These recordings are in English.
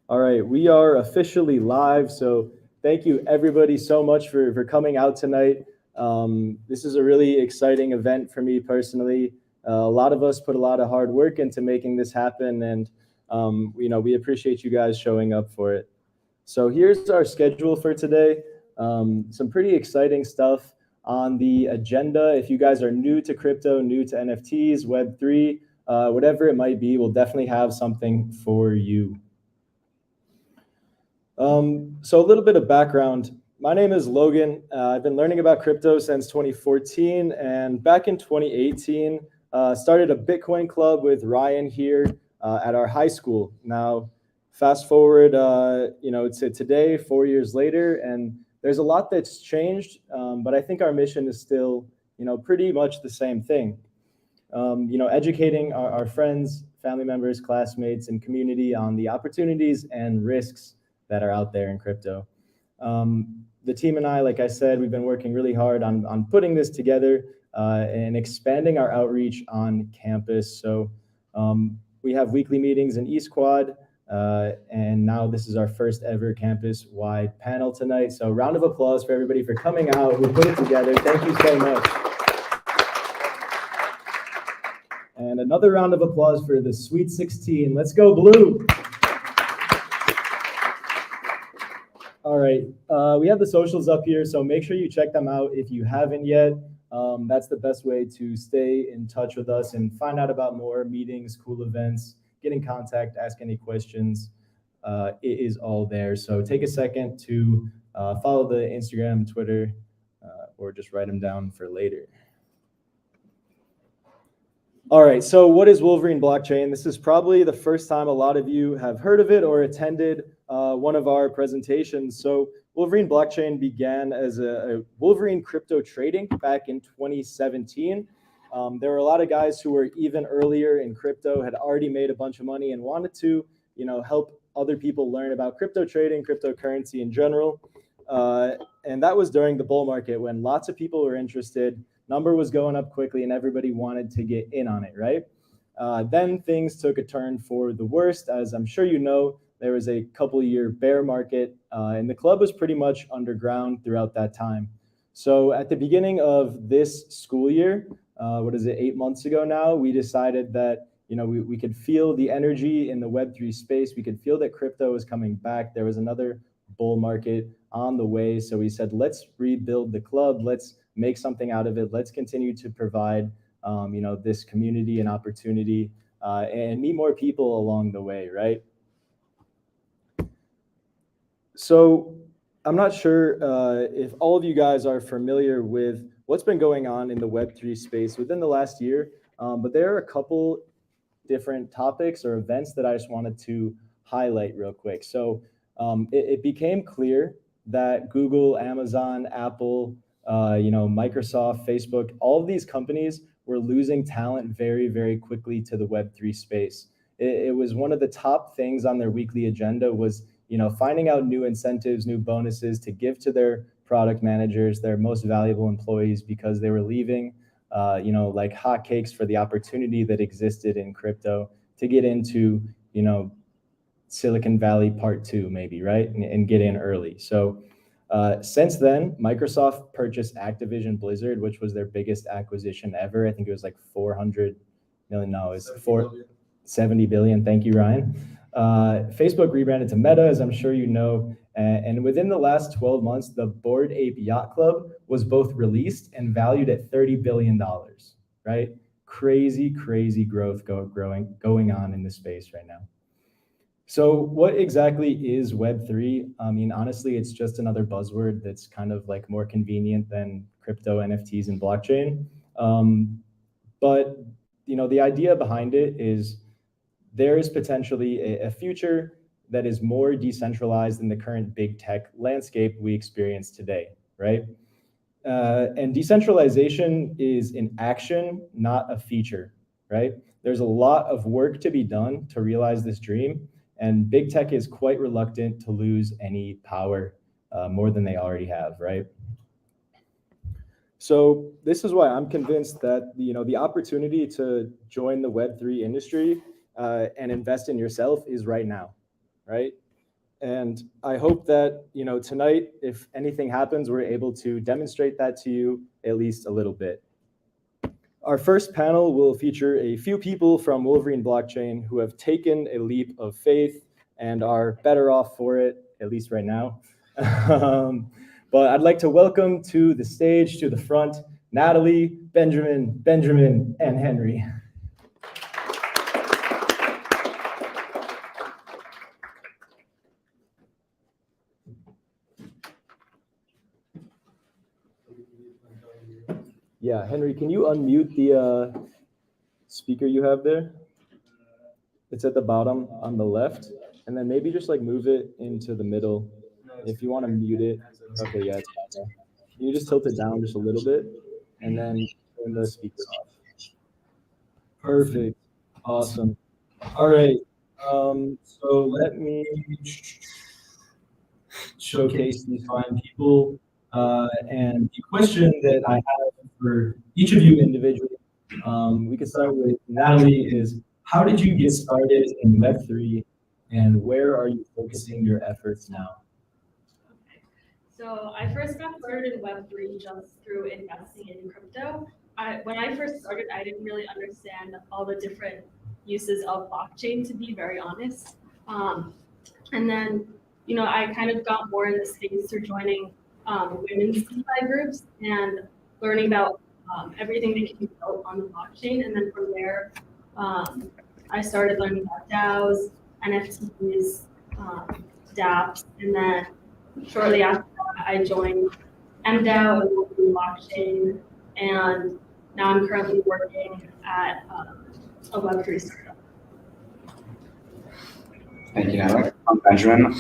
All right, we are officially live. So thank you everybody so much for coming out tonight. This is a really exciting event for me personally. A lot of us put a lot of hard work into making this happen, and we appreciate you guys showing up for it. So here's our schedule for today. Some pretty exciting stuff on the agenda. If you guys are new to crypto, new to NFTs, Web3, whatever it might be, we'll definitely have something for you. So a little bit of background. My name is Logan. I've been learning about crypto since 2014, and back in 2018, started a Bitcoin club with Ryan here at our high school. Now, fast forward, to today, 4 years later, and there's a lot that's changed, but I think our mission is still, pretty much the same thing. Educating our friends, family members, classmates, and community on the opportunities and risks that are out there in crypto. The team and I, like I said, we've been working really hard on putting this together and expanding our outreach on campus. So we have weekly meetings in East Quad, and now this is our first ever campus-wide panel tonight. So round of applause for everybody for coming out, who put it together. Thank you so much. And another round of applause for the Sweet 16. Let's go Blue. All right, we have the socials up here, so make sure you check them out if you haven't yet. That's the best way to stay in touch with us and find out about more meetings, cool events, get in contact, ask any questions. It is all there. So take a second to follow the Instagram, Twitter, or just write them down for later. All right, so what is Wolverine blockchain? This is probably the first time a lot of you have heard of it or attended one of our presentations. So Wolverine blockchain began as a Wolverine crypto trading back in 2017. There were a lot of guys who were even earlier in crypto, had already made a bunch of money and wanted to, help other people learn about crypto trading, cryptocurrency in general. And that was during the bull market when lots of people were interested. Number was going up quickly and everybody wanted to get in on it, right? Then things took a turn for the worst. As I'm sure you know, there was a couple-year bear market, and the club was pretty much underground throughout that time. So at the beginning of this school year, 8 months ago now, we decided that we could feel the energy in the Web3 space. We could feel that crypto was coming back. There was another bull market on the way. So we said, let's rebuild the club. Let's make something out of it. Let's continue to provide, this community and opportunity and meet more people along the way, right? So I'm not sure if all of you guys are familiar with what's been going on in the Web3 space within the last year, but there are a couple different topics or events that I just wanted to highlight real quick. So it became clear that Google, Amazon, Apple, Microsoft, Facebook, all of these companies were losing talent very, very quickly to the Web3 space. It was one of the top things on their weekly agenda was, finding out new incentives, new bonuses to give to their product managers, their most valuable employees, because they were leaving, like hotcakes for the opportunity that existed in crypto to get into, Silicon Valley Part 2, maybe, right? And get in early. So since then, Microsoft purchased Activision Blizzard, which was their biggest acquisition ever. I think it was like 400 million. No, it's 70 billion. Thank you, Ryan. Facebook rebranded to Meta, as I'm sure you know. And within the last 12 months, the Bored Ape Yacht Club was both released and valued at $30 billion, right? Crazy, crazy growth going on in this space right now. So what exactly is Web3? I mean, honestly, it's just another buzzword that's kind of like more convenient than crypto, NFTs, and blockchain. But, the idea behind it is there is potentially a future that is more decentralized than the current big tech landscape we experience today, right? And decentralization is an action, not a feature, right? There's a lot of work to be done to realize this dream, and big tech is quite reluctant to lose any power more than they already have, right? So this is why I'm convinced that the opportunity to join the Web3 industry and invest in yourself is right now, right? And I hope that, tonight, if anything happens, we're able to demonstrate that to you at least a little bit. Our first panel will feature a few people from Wolverine blockchain who have taken a leap of faith and are better off for it, at least right now. But I'd like to welcome to the stage, to the front, Natalie, Benjamin, and Henry. Yeah, Henry, can you unmute the speaker you have there? It's at the bottom on the left, and then maybe just like move it into the middle. If you want to mute it. Okay, yeah, it's fine there. Can you just tilt it down just a little bit, and then turn the speaker off? Perfect. Awesome. All right. So let me showcase these fine people. And the question that I have for each of you individually, we could start with Natalie, is how did you get started in Web3 and where are you focusing your efforts now? So I first got started in Web3 just through investing in crypto. When I first started, I didn't really understand all the different uses of blockchain, to be very honest. And then, I kind of got more in the space through joining women's DeFi groups and learning about everything that can be built on the blockchain. And then from there, I started learning about DAOs, NFTs, dApps, and then shortly after that, I joined MDAO and Wolverine blockchain, and now I'm currently working at a Web3 startup. Thank you, Natalie. I'm Benjamin.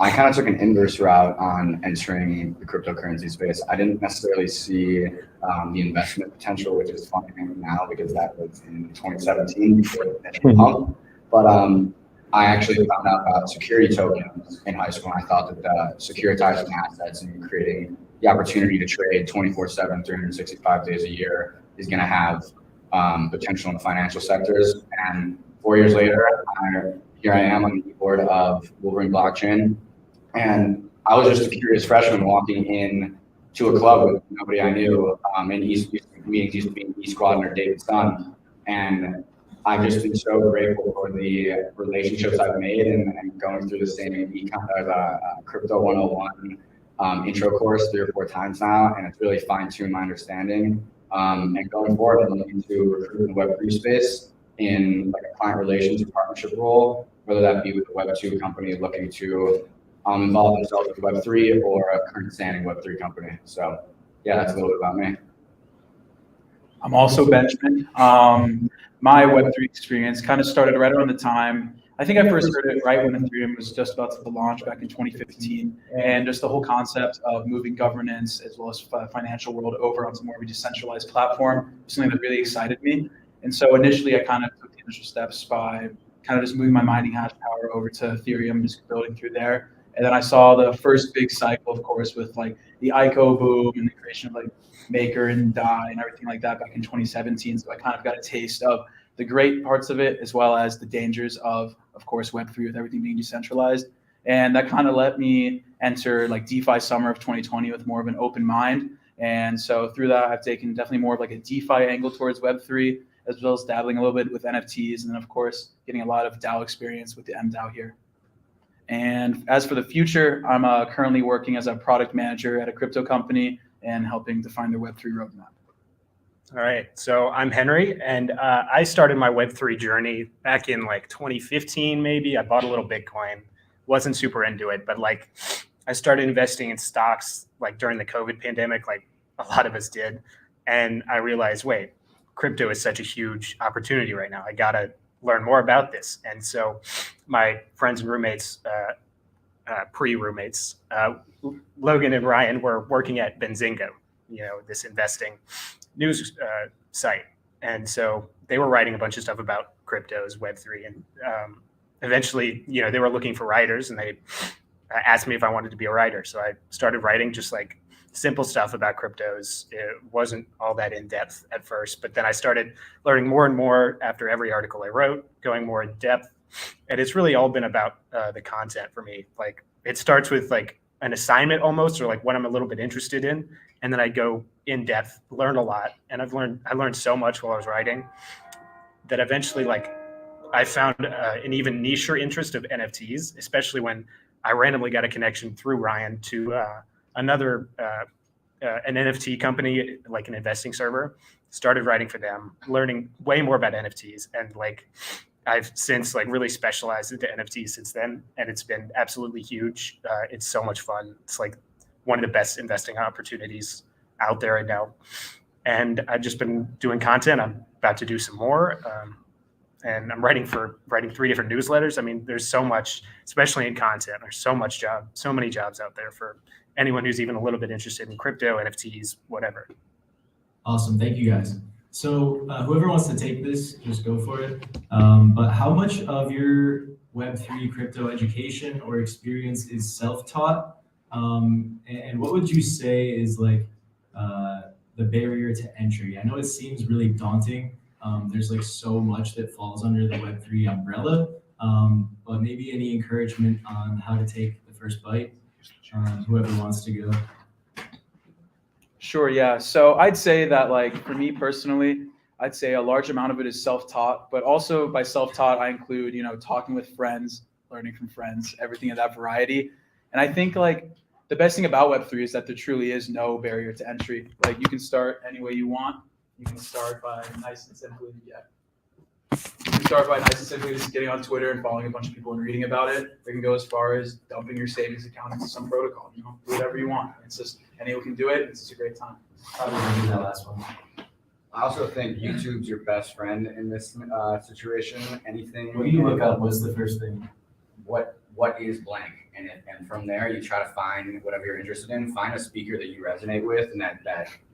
I kind of took an inverse route on entering the cryptocurrency space. I didn't necessarily see the investment potential, which is funny now because that was in 2017 before the pump. But I actually found out about security tokens in high school, and I thought that securitizing assets and creating the opportunity to trade 24/7, 365 days a year is going to have potential in the financial sectors. And 4 years later, here I am on the board of Wolverine blockchain. And I was just a curious freshman walking in to a club with nobody I knew in East meetings, used to be in East Squad under David Sun. And I've just been so grateful for the relationships I've made and going through the same Crypto 101 intro course 3 or 4 times now. And it's really fine-tuned my understanding. And going forward, I'm looking to recruit in the Web3 space in like a client relations or partnership role, whether that be with a Web2 company looking to involve themselves with Web3 or a current standing Web3 company. So yeah, that's a little bit about me. I'm also Benjamin. My Web3 experience kind of started right around the time, I think I first heard it right when Ethereum was just about to launch back in 2015. And just the whole concept of moving governance as well as financial world over onto more of a decentralized platform was something that really excited me. And so initially I kind of took the initial steps by kind of just moving my mining hash power over to Ethereum, just building through there. And then I saw the first big cycle, of course, with like the ICO boom and the creation of like Maker and DAI and everything like that back in 2017. So I kind of got a taste of the great parts of it, as well as the dangers of course, Web3 with everything being decentralized. And that kind of let me enter like DeFi summer of 2020 with more of an open mind. And so through that, I've taken definitely more of like a DeFi angle towards Web3, as well as dabbling a little bit with NFTs. And then of course, getting a lot of DAO experience with the MDAO here. And as for the future, I'm currently working as a product manager at a crypto company and helping define their Web3 roadmap. All right, so I'm Henry, and I started my Web3 journey back in like 2015, maybe. I bought a little Bitcoin, wasn't super into it, but like I started investing in stocks like during the COVID pandemic, like a lot of us did. And I realized, wait, crypto is such a huge opportunity right now. I gotta learn more about this. And so my friends and roommates, pre-roommates, Logan and Ryan were working at Benzinga, this investing news site. And so they were writing a bunch of stuff about cryptos, Web3. And eventually, they were looking for writers, and they asked me if I wanted to be a writer. So I started writing just like simple stuff about cryptos. It wasn't all that in depth at first, but then I started learning more and more after every article I wrote, going more in depth. And it's really all been about the content for me. Like it starts with like an assignment almost, or like what I'm a little bit interested in, and then I go in depth, learn a lot, and I learned so much while I was writing that eventually like I found an even nicher interest of NFTs, especially when I randomly got a connection through Ryan to another an NFT company, like an investing server. Started writing for them, learning way more about NFTs, and like I've since like really specialized into NFTs since then, and it's been absolutely huge. It's so much fun. It's like one of the best investing opportunities out there right now. And I've just been doing content. I'm about to do some more. And I'm writing 3 different newsletters. I mean, there's so much, especially in content, there's so many jobs out there for anyone who's even a little bit interested in crypto, NFTs, whatever. Awesome. Thank you, guys. So whoever wants to take this, just go for it. But how much of your Web3 crypto education or experience is self-taught? And what would you say is like the barrier to entry? I know it seems really daunting. There's like so much that falls under the Web3 umbrella, but maybe any encouragement on how to take the first bite? Whoever wants to go. Sure, yeah. So I'd say that like for me personally, I'd say a large amount of it is self-taught, but also by self-taught, I include, talking with friends, learning from friends, everything of that variety. And I think like the best thing about Web3 is that there truly is no barrier to entry. Like you can start any way you want. You can start by nice and simply just getting on Twitter and following a bunch of people and reading about it. It can go as far as dumping your savings account into some protocol, do whatever you want. It's just anyone can do it. It's just a great time. Probably gonna do that last one. I also think YouTube's your best friend in this situation. Anything. What do you look up? What's the first thing? What is blank, and from there you try to find whatever you're interested in. Find a speaker that you resonate with, and that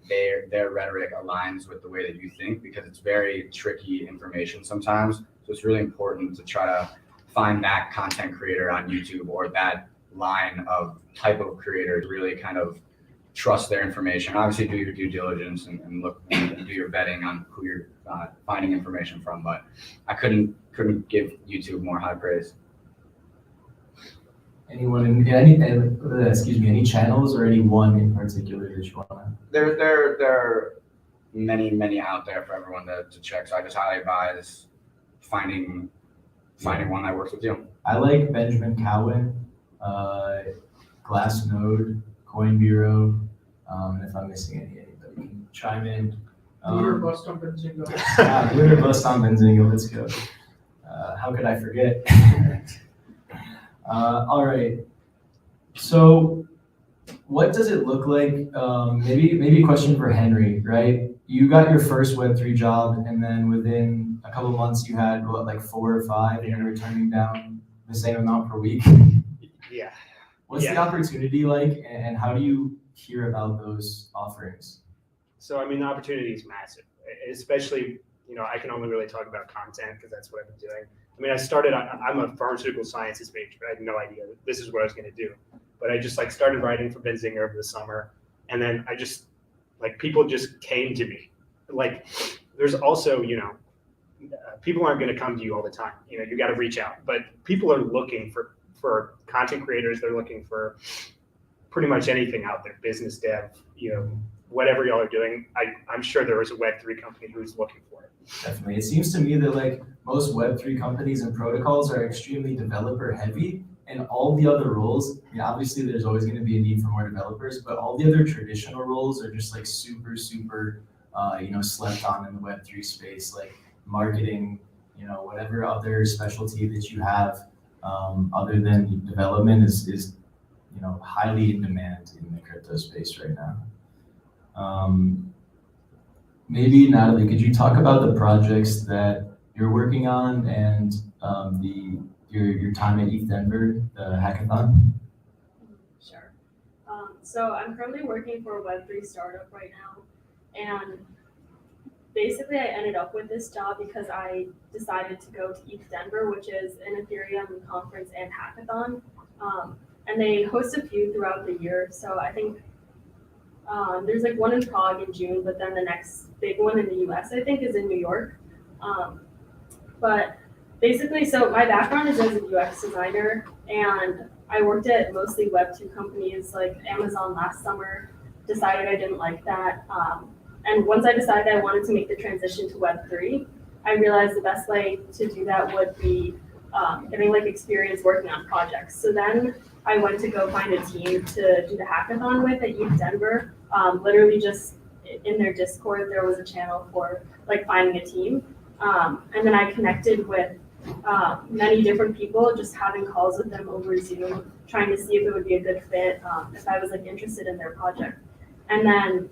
their rhetoric aligns with the way that you think, because it's very tricky information sometimes. So it's really important to try to find that content creator on YouTube or that line of type of creator to really kind of trust their information. Obviously, do your due diligence and look and do your vetting on who you're finding information from. But I couldn't give YouTube more high praise. Anyone any channels or any one in particular that you want to? There are many out there for everyone to check. So I just highly advise finding one that works with you. I like Benjamin Cowan, Glassnode, Coin Bureau. And if I'm missing anybody can chime in. Looter bust on Benzinga. Looter bust on Benzinga. Let's go. How could I forget? All right. So what does it look like? Maybe a question for Henry, right? You got your first Web3 job, and then within a couple of months you had like 4 or 5, and you were turning down the same amount per week. Yeah. What's the opportunity like, and how do you hear about those offerings? So, I mean, the opportunity is massive, especially, I can only really talk about content because that's what I've been doing. I mean, I'm a pharmaceutical sciences major. I had no idea this is what I was going to do. But I just started writing for Benzinger over the summer. And then I just, people just came to me. There's also, people aren't going to come to you all the time. You got to reach out. But people are looking for content creators. They're looking for pretty much anything out there, business dev, whatever y'all are doing. I'm sure there is a Web3 company who's looking for it. Definitely. It seems to me that most Web3 companies and protocols are extremely developer heavy, and all the other roles, obviously there's always going to be a need for more developers, but all the other traditional roles are just super slept on in the Web3 space, like marketing, whatever other specialty that you have other than development is highly in demand in the crypto space right now. Maybe Natalie, could you talk about the projects that you're working on and your time at ETH Denver, the hackathon? Sure. So I'm currently working for a Web3 startup right now, and basically I ended up with this job because I decided to go to ETH Denver, which is an Ethereum conference and hackathon, and they host a few throughout the year. So I think there's one in Prague in June, but then the next big one in the US, I think, is in New York. But basically, so my background is as a UX designer, and I worked at mostly Web2 companies like Amazon last summer, decided I didn't like that. And once I decided I wanted to make the transition to Web3, I realized the best way to do that would be getting like experience working on projects. So then I went to go find a team to do the hackathon with at UC Denver. Literally just in their Discord, there was a channel for like finding a team. And then I connected with many different people, just having calls with them over Zoom, trying to see if it would be a good fit, if I was like interested in their project. And then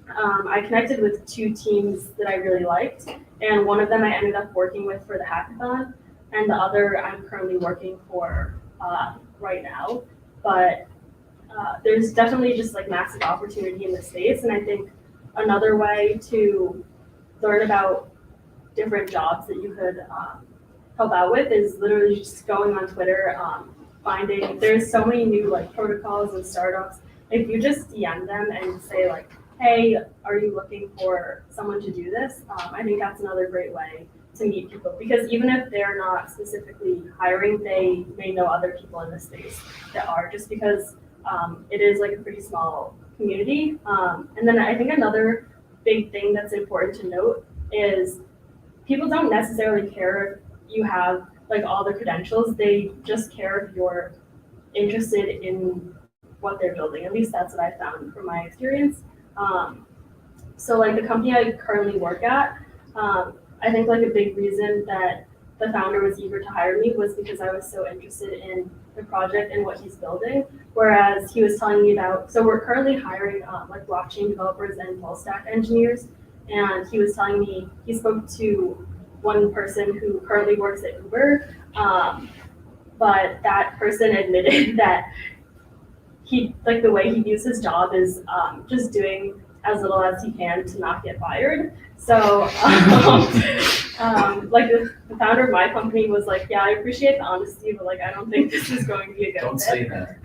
I connected with 2 teams that I really liked, and one of them I ended up working with for the hackathon, and the other I'm currently working for right now. But there's definitely just like massive opportunity in the space, and I think another way to learn about different jobs that you could help out with is literally just going on Twitter, finding, there's so many new like protocols and startups. If you just DM them and say like, hey, are you looking for someone to do this? I think that's another great way to meet people, because even if they're not specifically hiring, they may know other people in the space that are, just because it is like a pretty small community. And then I think another big thing that's important to note is people don't necessarily care if you have like all the credentials, they just care if you're interested in what they're building. At least that's what I found from my experience. So like the company I currently work at, I think like a big reason that the founder was eager to hire me was because I was so interested in the project and what he's building. Whereas he was telling me about, so we're currently hiring like blockchain developers and full stack engineers. And he was telling me he spoke to one person who currently works at Uber, but that person admitted that he, like the way he views his job is just doing as little as he can to not get fired. So like the founder of my company was like, yeah, I appreciate the honesty, but like I don't think this is going to be a good Don't fit. say that.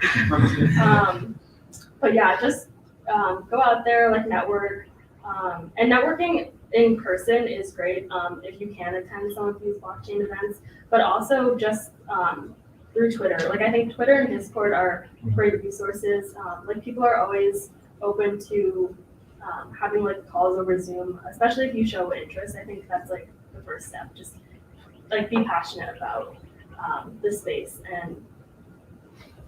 But yeah, just go out there, like network. And networking in person is great if you can attend some of these blockchain events, but also just through Twitter. Like I think Twitter and Discord are great resources. Like people are always open to having like calls over Zoom, especially if you show interest. I think that's like the first step. Just like be passionate about the space, and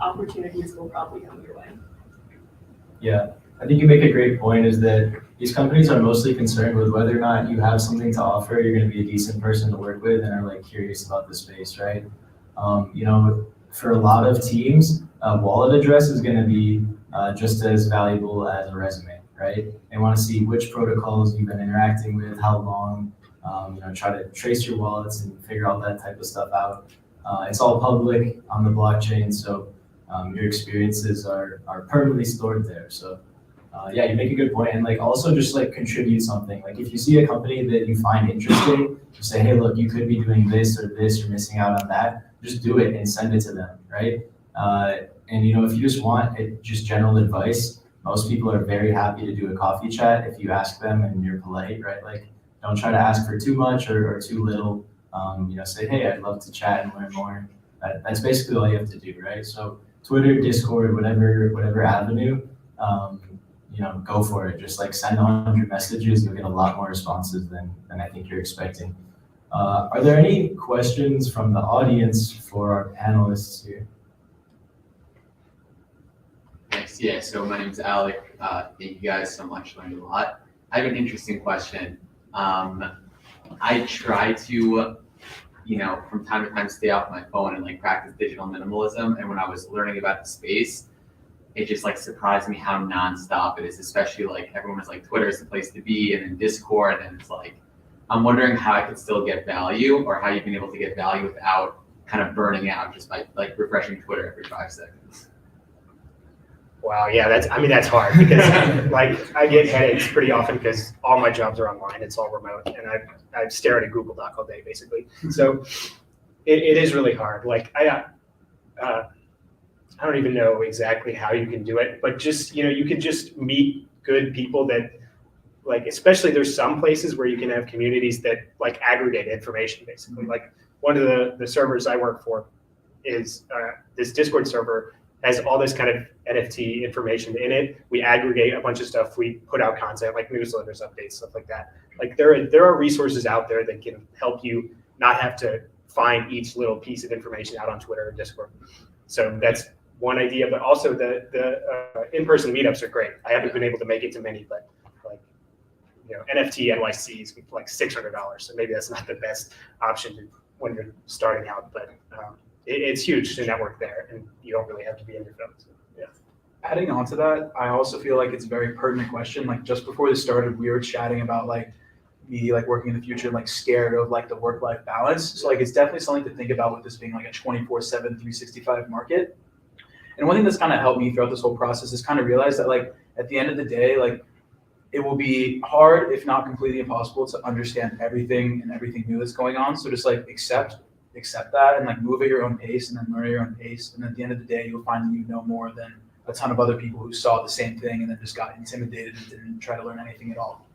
opportunities will probably come your way. Yeah, I think you make a great point, is that these companies are mostly concerned with whether or not you have something to offer, you're going to be a decent person to work with, and are like curious about the space, right? You know, for a lot of teams, a wallet address is going to be just as valuable as a resume, right? They want to see which protocols you've been interacting with, how long, you know, try to trace your wallets and figure all that type of stuff out. It's all public on the blockchain, so your experiences are permanently stored there. So yeah, you make a good point. And like also just like contribute something. Like if you see a company that you find interesting, just say, hey, look, you could be doing this or this, you're missing out on that. Just do it and send it to them, right? And you know, if you just want just general advice, most people are very happy to do a coffee chat if you ask them and you're polite, right? Like don't try to ask for too much or too little. You know, say, hey, I'd love to chat and learn more. That's basically all you have to do, right? So Twitter, Discord, whatever avenue, you know, go for it. Just like send 100 messages, you'll get a lot more responses than I think you're expecting. Are there any questions from the audience for our panelists here? Thanks. Yeah, so my name's Alec. Thank you guys so much. Learned a lot. I have an interesting question. I try to, you know, from time to time stay off my phone and like practice digital minimalism. And when I was learning about the space, it just like surprised me how nonstop it is, especially like everyone was like, Twitter is the place to be, and then Discord, and it's like, I'm wondering how I could still get value, or how you've been able to get value without kind of burning out just by like refreshing Twitter every 5 seconds. Wow, yeah, that's hard because like I get headaches pretty often because all my jobs are online. It's all remote, and I stare at a Google Doc all day basically. So it is really hard. Like I don't even know exactly how you can do it, but just, you know, you can just meet good people that like, especially there's some places where you can have communities that like aggregate information basically. Like one of the servers I work for is this Discord server has all this kind of NFT information in it. We aggregate a bunch of stuff. We put out content like newsletters, updates, stuff like that. Like there are resources out there that can help you not have to find each little piece of information out on Twitter or Discord. So that's one idea, but also the in-person meetups are great. I haven't been able to make it to many, but like, NFT NYC is like $600. So maybe that's not the best option when you're starting out, but it's huge to network there, and you don't really have to be in your phone. So, yeah. Adding on to that, I also feel like it's a very pertinent question. Like just before this started, we were chatting about like me like working in the future, like scared of like the work-life balance. So like it's definitely something to think about with this being like a 24/7, 365 market. And one thing that's kind of helped me throughout this whole process is kind of realize that like at the end of the day, like it will be hard, if not completely impossible, to understand everything and everything new that's going on. So just like accept that and like move at your own pace and then learn at your own pace. And at the end of the day, you'll find that you know more than a ton of other people who saw the same thing and then just got intimidated and didn't try to learn anything at all.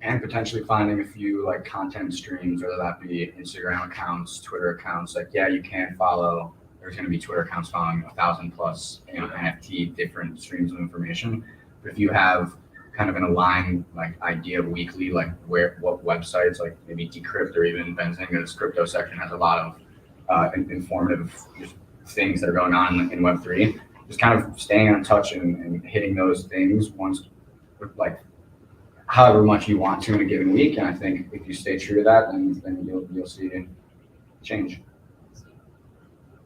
And potentially finding a few like content streams, whether that be Instagram accounts, Twitter accounts. Like, yeah, you can follow. There's going to be Twitter accounts following 1,000 plus, NFT different streams of information. But if you have kind of an aligned like idea weekly, like what websites, like maybe Decrypt or even Benzinga's crypto section has a lot of informative things that are going on in Web3. Just kind of staying in touch and hitting those things once, like however much you want to in a given week. And I think if you stay true to that, then you'll see it change.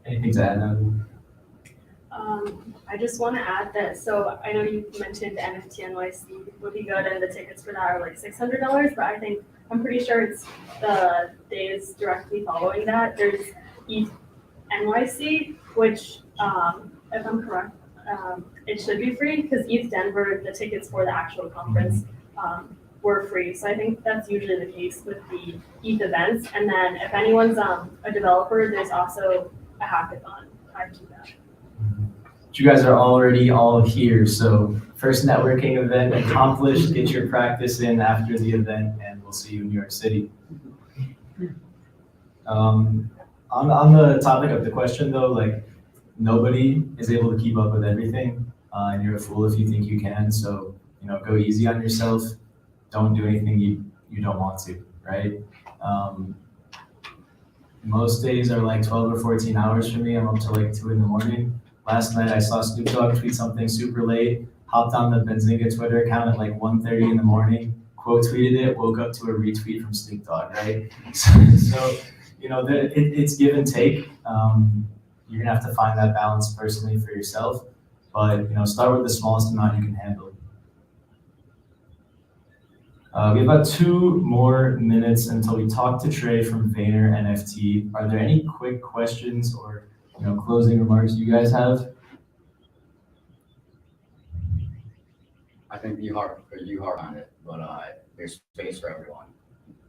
Anything to add on? I just want to add that, so I know you mentioned NFT NYC would be good and the tickets for that are like $600, but I'm pretty sure it's the days directly following that. There's ETH NYC, which, if I'm correct, it should be free because ETH Denver, the tickets for the actual conference were free. So I think that's usually the case with the ETH events. And then if anyone's a developer, there's also a hackathon tied to that. You guys are already all here, so first networking event accomplished. Get your practice in after the event, and we'll see you in New York City. On the topic of the question though, like nobody is able to keep up with everything, and you're a fool if you think you can. So go easy on yourself. Don't do anything you don't want to, right? Most days are like 12 or 14 hours for me. I'm up to like 2 in the morning. Last night I saw Snoop Dogg tweet something super late, hopped on the Benzinga Twitter account at like 1:30 in the morning, quote tweeted it, woke up to a retweet from Snoop Dogg, right? So it's give and take. You're gonna have to find that balance personally for yourself, but start with the smallest amount you can handle. We have about 2 more minutes until we talk to Trey from Vayner NFT. Are there any quick questions or closing remarks you guys have? I think you hard on it, but there's space for everyone.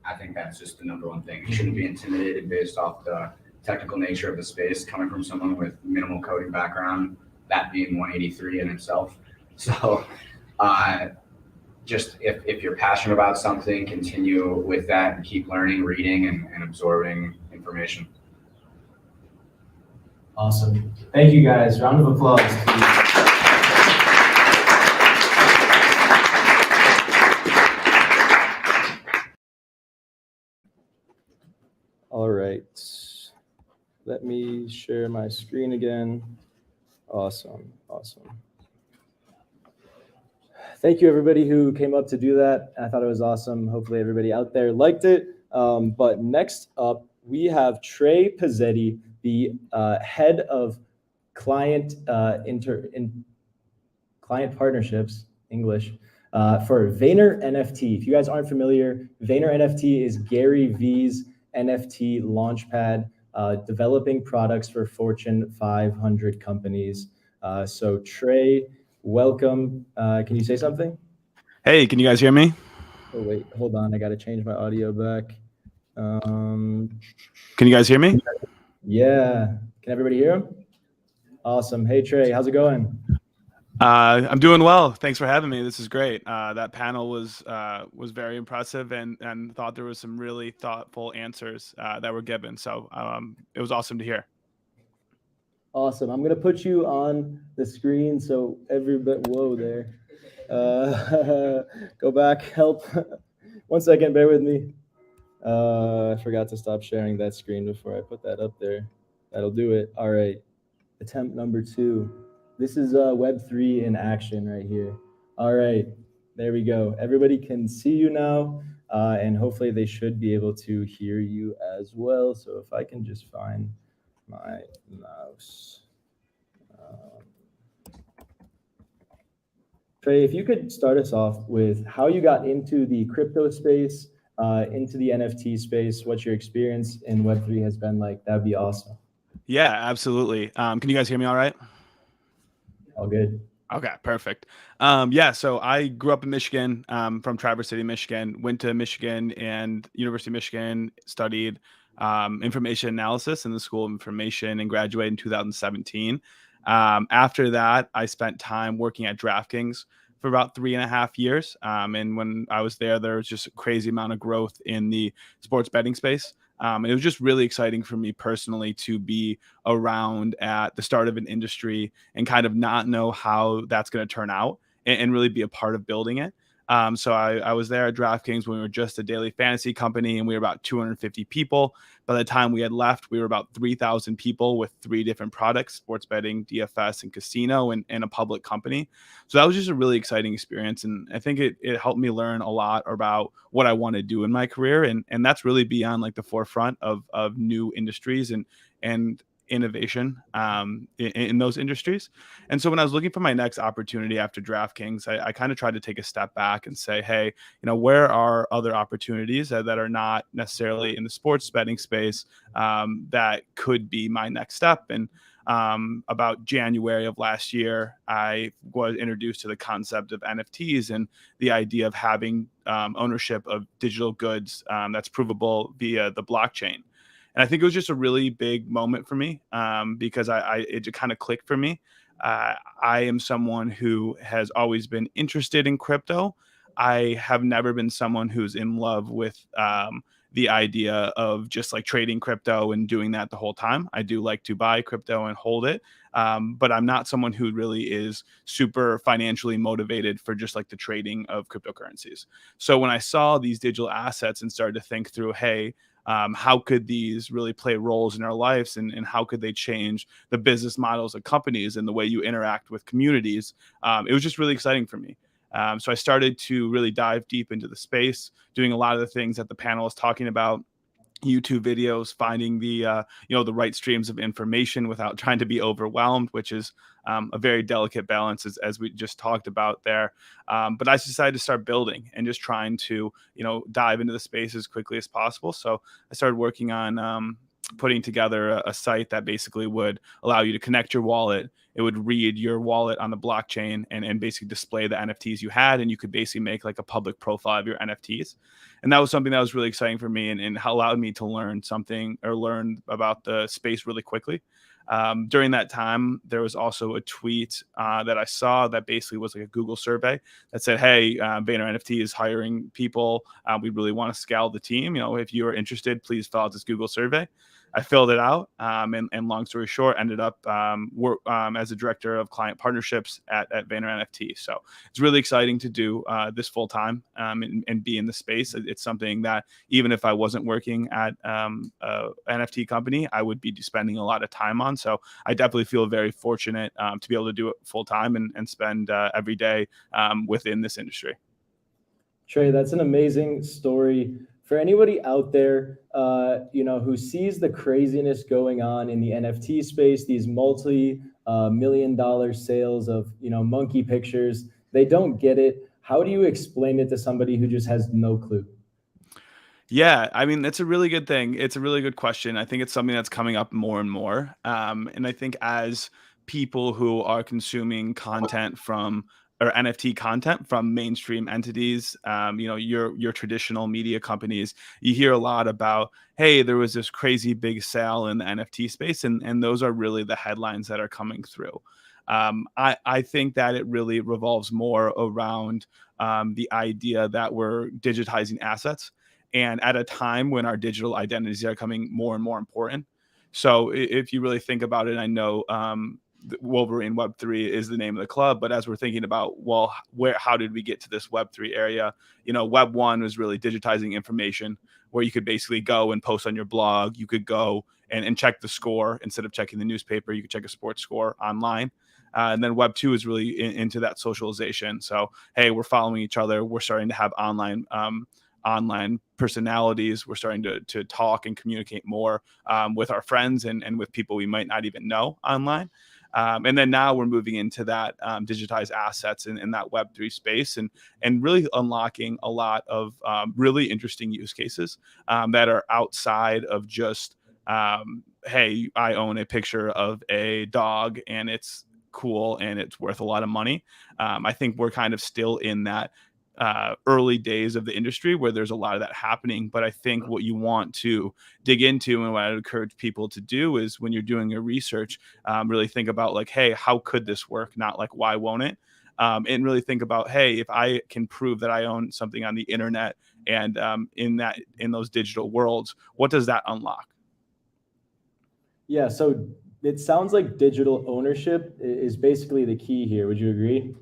I think that's just the number one thing. You shouldn't be intimidated based off the technical nature of the space, coming from someone with minimal coding background, that being 183 in itself. So just if you're passionate about something, continue with that and keep learning, reading, and absorbing information. Awesome. Thank you guys. Round of applause, please. All right. Let me share my screen again. Awesome. Thank you, everybody who came up to do that. I thought it was awesome. Hopefully everybody out there liked it. But next up, we have Trey Pizzetti, the head of client client partnerships, English, for Vayner NFT. If you guys aren't familiar, Vayner NFT is Gary V's NFT launchpad, developing products for Fortune 500 companies. So Trey, welcome. Can you say something? Hey, can you guys hear me? Oh wait, hold on. I got to change my audio back. Can you guys hear me? Yeah. Can everybody hear him? Awesome. Hey Trey, how's it going? I'm doing well. Thanks for having me. This is great. That panel was very impressive, and thought there was some really thoughtful answers that were given. So it was awesome to hear. Awesome. I'm gonna put you on the screen so everybody. Whoa there. Go back. Help. 1 second. Bear with me. I forgot to stop sharing that screen before I put that up there. That'll do it. All right. Attempt number 2. This is Web3 in action right here. All right. There we go. Everybody can see you now, and hopefully they should be able to hear you as well. So if I can just find my mouse. Trey, if you could start us off with how you got into the crypto space, into the NFT space, what your experience in Web3 has been like, that'd be awesome. Yeah, absolutely. Can you guys hear me all right? All good. Okay, perfect. Yeah, so I grew up in Michigan, from Traverse City, Michigan, went to Michigan and University of Michigan, studied information analysis in the School of Information and graduated in 2017. After that, I spent time working at DraftKings for about 3.5 years. And when I was there was just a crazy amount of growth in the sports betting space. And it was just really exciting for me personally to be around at the start of an industry and kind of not know how that's going to turn out and really be a part of building it. So I was there at DraftKings when we were just a daily fantasy company, and we were about 250 people. By the time we had left, we were about 3,000 people with 3 different products: sports betting, DFS, and casino, and a public company. So that was just a really exciting experience. And I think it helped me learn a lot about what I want to do in my career. And that's really beyond like the forefront of new industries and innovation in those industries. And so when I was looking for my next opportunity after DraftKings, I kind of tried to take a step back and say, hey, where are other opportunities that are not necessarily in the sports betting space that could be my next step? And about January of last year, I was introduced to the concept of NFTs and the idea of having ownership of digital goods that's provable via the blockchain. And I think it was just a really big moment for me because it kind of clicked for me. I am someone who has always been interested in crypto. I have never been someone who's in love with the idea of just like trading crypto and doing that the whole time. I do like to buy crypto and hold it, but I'm not someone who really is super financially motivated for just like the trading of cryptocurrencies. So when I saw these digital assets and started to think through, hey, how could these really play roles in our lives, and how could they change the business models of companies and the way you interact with communities? It was just really exciting for me. So I started to really dive deep into the space, doing a lot of the things that the panel is talking about: YouTube videos, finding the the right streams of information without trying to be overwhelmed, which is a very delicate balance as we just talked about there. But I decided to start building and just trying to dive into the space as quickly as possible. So I started working on putting together a site that basically would allow you to connect your wallet. It would read your wallet on the blockchain and basically display the NFTs you had, and you could basically make like a public profile of your NFTs. And that was something that was really exciting for me and allowed me to learn about the space really quickly. During that time, there was also a tweet that I saw that basically was like a Google survey that said, hey, Vayner NFT is hiring people. We really want to scale the team. If you are interested, please fill out this Google survey. I filled it out, and long story short, ended up as a director of client partnerships at Vayner NFT. So it's really exciting to do this full time and be in the space. It's something that even if I wasn't working at an NFT company, I would be spending a lot of time on. So I definitely feel very fortunate to be able to do it full time and spend every day within this industry. Trey, that's an amazing story. For anybody out there, who sees the craziness going on in the NFT space, these multi-million-dollar sales of, monkey pictures, they don't get it. How do you explain it to somebody who just has no clue? Yeah, I mean, that's a really good thing. It's a really good question. I think it's something that's coming up more and more. And I think as people who are consuming content or NFT content from mainstream entities, your traditional media companies, you hear a lot about, hey, there was this crazy big sale in the NFT space, and those are really the headlines that are coming through. I think that it really revolves more around the idea that we're digitizing assets, and at a time when our digital identities are becoming more and more important. So if you really think about it, I know Wolverine Web3 is the name of the club, but as we're thinking about, well, how did we get to this Web3 area? Web1 was really digitizing information, where you could basically go and post on your blog. You could go and check the score instead of checking the newspaper. You could check a sports score online. And then Web2 is really into that socialization. So, hey, we're following each other. We're starting to have online personalities. We're starting to talk and communicate more with our friends and with people we might not even know online. And then now we're moving into that digitized assets in that Web3 space, and really unlocking a lot of really interesting use cases that are outside of just, hey, I own a picture of a dog and it's cool and it's worth a lot of money. I think we're kind of still in that early days of the industry where there's a lot of that happening. But I think what you want to dig into, and what I would encourage people to do, is when you're doing your research, really think about like, hey, how could this work? Not like, why won't it? And really think about, hey, if I can prove that I own something on the internet and in those digital worlds, what does that unlock? Yeah, so it sounds like digital ownership is basically the key here. Would you agree?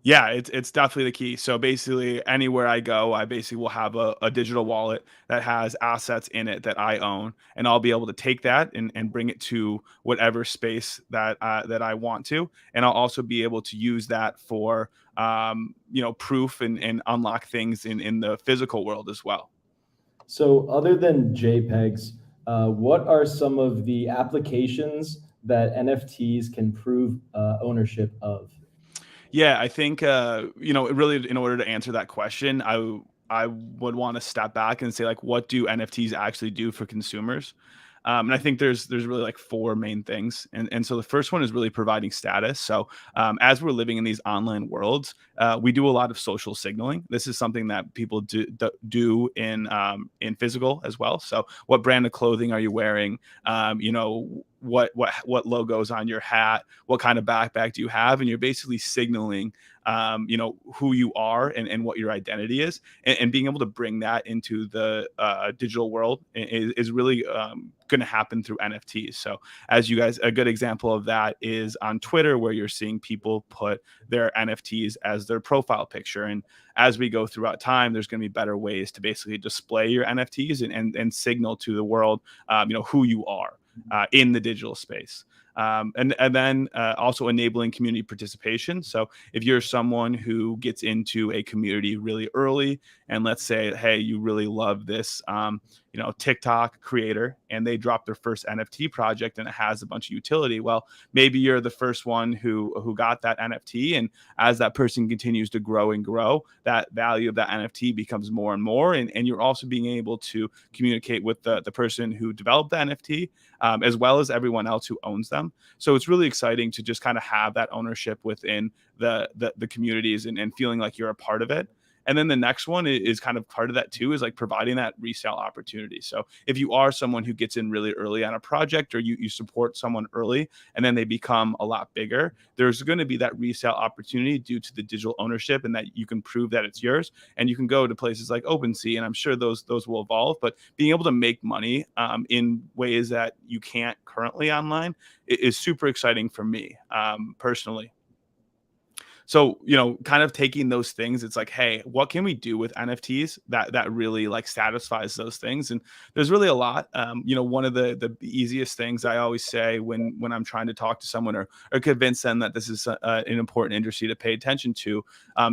Yeah, it's definitely the key. So basically, anywhere I go, I basically will have a digital wallet that has assets in it that I own, and I'll be able to take that and bring it to whatever space that I want to, and I'll also be able to use that for proof and unlock things in the physical world as well. So other than JPEGs, what are some of the applications that NFTs can prove ownership of? Yeah, I think really, in order to answer that question, I would want to step back and say, like, what do NFTs actually do for consumers? And I think there's really like four main things, and so the first one is really providing status. So as we're living in these online worlds, we do a lot of social signaling. This is something that people do in physical as well. So what brand of clothing are you wearing? What logos on your hat? What kind of backpack do you have? And you're basically signaling who you are and what your identity is, and being able to bring that into the digital world is really going to happen through NFTs. So as you guys, a good example of that is on Twitter, where you're seeing people put their NFTs as their profile picture. And as we go throughout time, there's going to be better ways to basically display your NFTs and signal to the world, who you are in the digital space. And then also enabling community participation. So if you're someone who gets into a community really early, and let's say, hey, you really love this, TikTok creator, and they drop their first NFT project and it has a bunch of utility. Well, maybe you're the first one who got that NFT, and as that person continues to grow and grow, that value of that NFT becomes more and more, and you're also being able to communicate with the person who developed the NFT, as well as everyone else who owns them. So it's really exciting to just kind of have that ownership within the communities and feeling like you're a part of it. And then the next one is kind of part of that too, is like providing that resale opportunity. So if you are someone who gets in really early on a project, or you support someone early and then they become a lot bigger, there's going to be that resale opportunity due to the digital ownership, and that you can prove that it's yours. And you can go to places like OpenSea, and I'm sure those will evolve, but being able to make money in ways that you can't currently online is super exciting for me personally. So, kind of taking those things, it's like, hey, what can we do with NFTs that really like satisfies those things? And there's really a lot. One of the easiest things I always say when I'm trying to talk to someone or convince them that this is an important industry to pay attention to,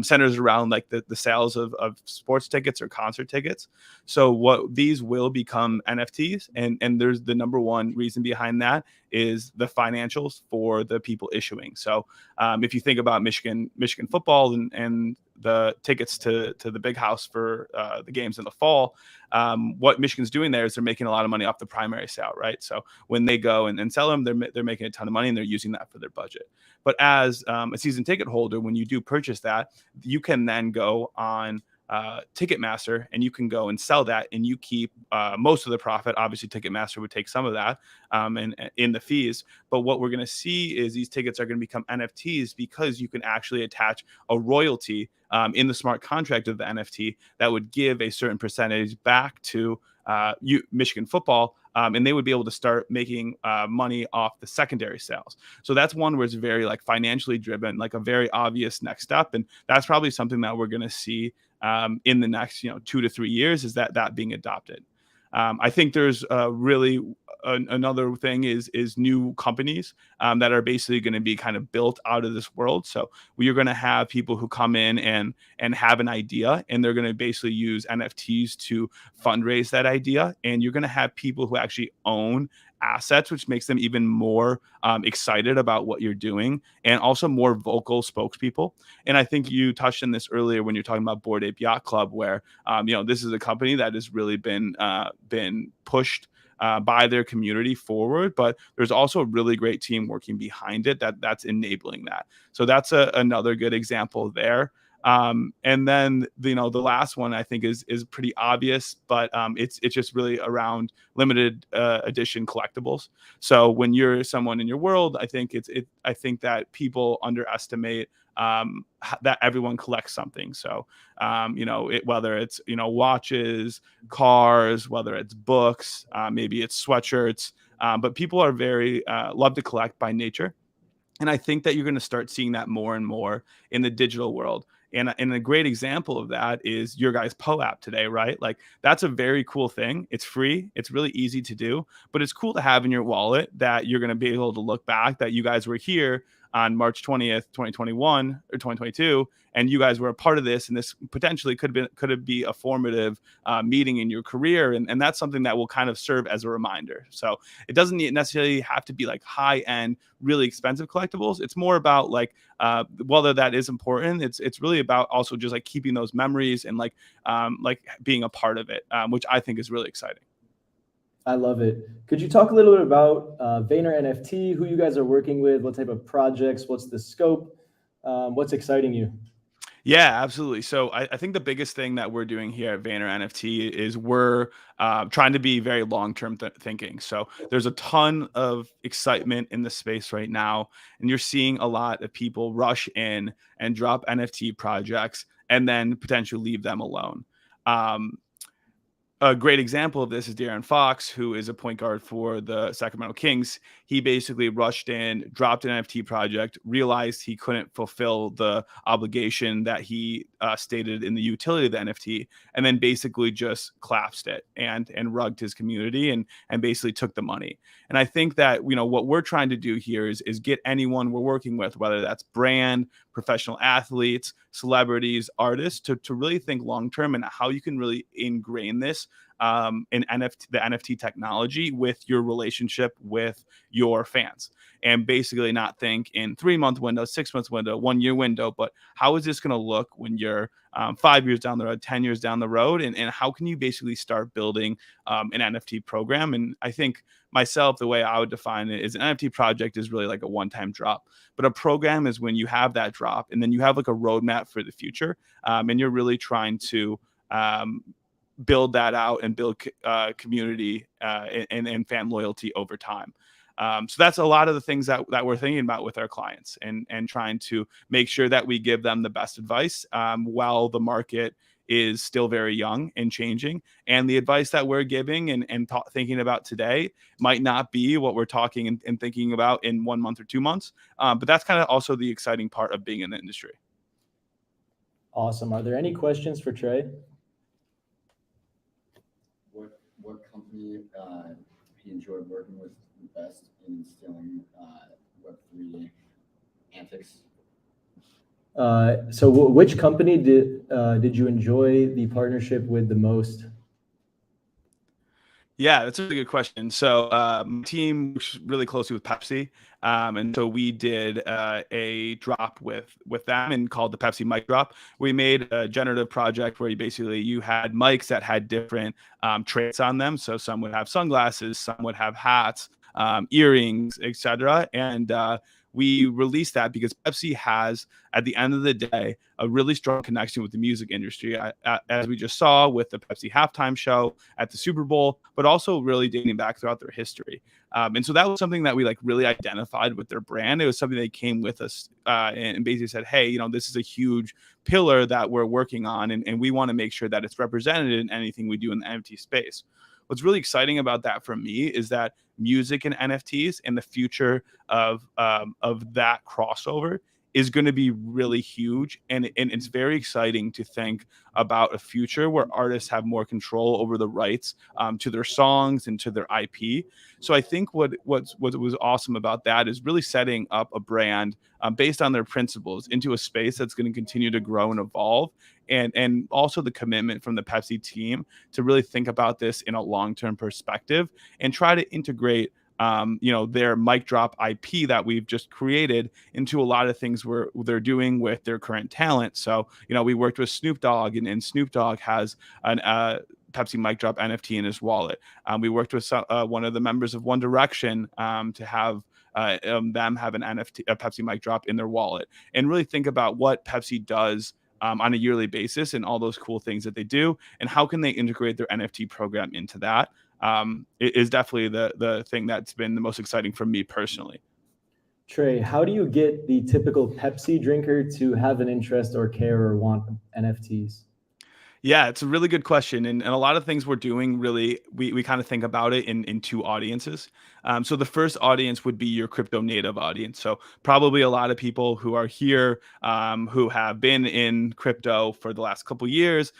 centers around like the sales of sports tickets or concert tickets. So what these will become NFTs, and there's the number one reason behind that is the financials for the people issuing. So if you think about Michigan football and the tickets to the big house for the games in the fall, what Michigan's doing there is they're making a lot of money off the primary sale, right? So when they go and sell them, they're making a ton of money, and they're using that for their budget. But as a season ticket holder, when you do purchase that, you can then go on Ticketmaster, and you can go and sell that, and you keep most of the profit. Obviously, Ticketmaster would take some of that and in the fees. But what we're going to see is these tickets are going to become NFTs because you can actually attach a royalty in the smart contract of the NFT that would give a certain percentage back to Michigan football, and they would be able to start making money off the secondary sales. So that's one where it's very like financially driven, like a very obvious next step, and that's probably something that we're going to see in the next 2 to 3 years, is that being adopted. I think there's really another thing is new companies that are basically going to be kind of built out of this world. So we are going to have people who come in and have an idea, and they're going to basically use NFTs to fundraise that idea. And you're going to have people who actually own assets, which makes them even more excited about what you're doing, and also more vocal spokespeople. And I think you touched on this earlier when you're talking about Bored Ape Yacht Club, where this is a company that has really been pushed by their community forward, but there's also a really great team working behind it that's enabling that. So that's another good example there. And then the last one I think is pretty obvious, but it's just really around limited edition collectibles. So when you're someone in your world, I think I think that people underestimate that everyone collects something. So whether it's watches, cars, whether it's books, maybe it's sweatshirts, but people are very love to collect by nature. And I think that you're going to start seeing that more and more in the digital world. And a great example of that is your guys' Poe app today, right? Like that's a very cool thing. It's free. It's really easy to do, but it's cool to have in your wallet that you're going to be able to look back that you guys were here on March 20th, 2021 or 2022, and you guys were a part of this, and this potentially could be a formative meeting in your career, and that's something that will kind of serve as a reminder. So it doesn't necessarily have to be like high-end, really expensive collectibles. It's more about like whether that is important. It's really about also just like keeping those memories and like being a part of it, which I think is really exciting. I love it. Could you talk a little bit about Vayner NFT, who you guys are working with, what type of projects, what's the scope, what's exciting you? Yeah, absolutely. So I think the biggest thing that we're doing here at Vayner NFT is we're trying to be very long-term thinking. So there's a ton of excitement in the space right now, and you're seeing a lot of people rush in and drop NFT projects and then potentially leave them alone. A great example of this is De'Aaron Fox, who is a point guard for the Sacramento Kings. He basically rushed in, dropped an NFT project, realized he couldn't fulfill the obligation that he stated in the utility of the NFT, and then basically just collapsed it and rugged his community and basically took the money. And I think that what we're trying to do here is get anyone we're working with, whether that's brand, professional athletes, celebrities, artists, to really think long term and how you can really ingrain this in the NFT technology with your relationship with your fans, and basically not think in 3-month window, 6 months window, 1 year window, but how is this going to look when you're 5 years down the road, 10 years down the road, and how can you basically start building an NFT program? And I think myself, the way I would define it is an NFT project is really like a one-time drop, but a program is when you have that drop and then you have like a roadmap for the future, and you're really trying to build that out and build community and fan loyalty over time. So that's a lot of the things that we're thinking about with our clients, and trying to make sure that we give them the best advice while the market is still very young and changing. And the advice that we're giving and thinking about today might not be what we're talking and thinking about in 1 month or 2 months. But that's kind of also the exciting part of being in the industry. Awesome. Are there any questions for Trey? What company he enjoyed working with the best in instilling Web3 antics? So which company did you enjoy the partnership with the most? Yeah, that's a really good question. So my team works really closely with Pepsi. And so we did a drop with them and called the Pepsi mic drop. We made a generative project where you had mics that had different traits on them. So some would have sunglasses, some would have hats, earrings, etc. And we released that because Pepsi has, at the end of the day, a really strong connection with the music industry, as we just saw with the Pepsi halftime show at the Super Bowl, but also really dating back throughout their history. And so that was something that we like really identified with their brand. It was something they came with us and basically said, hey, this is a huge pillar that we're working on, and we want to make sure that it's represented in anything we do in the NFT space. What's really exciting about that for me is that music and NFTs and the future of that crossover is going to be really huge. And it's very exciting to think about a future where artists have more control over the rights to their songs and to their IP. So I think what was awesome about that is really setting up a brand based on their principles into a space that's going to continue to grow and evolve. And also the commitment from the Pepsi team to really think about this in a long-term perspective and try to integrate their mic drop IP that we've just created into a lot of things they're doing with their current talent. So, we worked with Snoop Dogg, and Snoop Dogg has an Pepsi mic drop NFT in his wallet. We worked with one of the members of One Direction to have them have an NFT, a Pepsi mic drop in their wallet, and really think about what Pepsi does on a yearly basis and all those cool things that they do, and how can they integrate their NFT program into that. It is definitely the thing that's been the most exciting for me personally. Trey, how do you get the typical Pepsi drinker to have an interest or care or want NFTs? Yeah, it's a really good question. And a lot of things we're doing, really, we kind of think about it in two audiences. So the first audience would be your crypto native audience. So probably a lot of people who are here who have been in crypto for the last couple of years.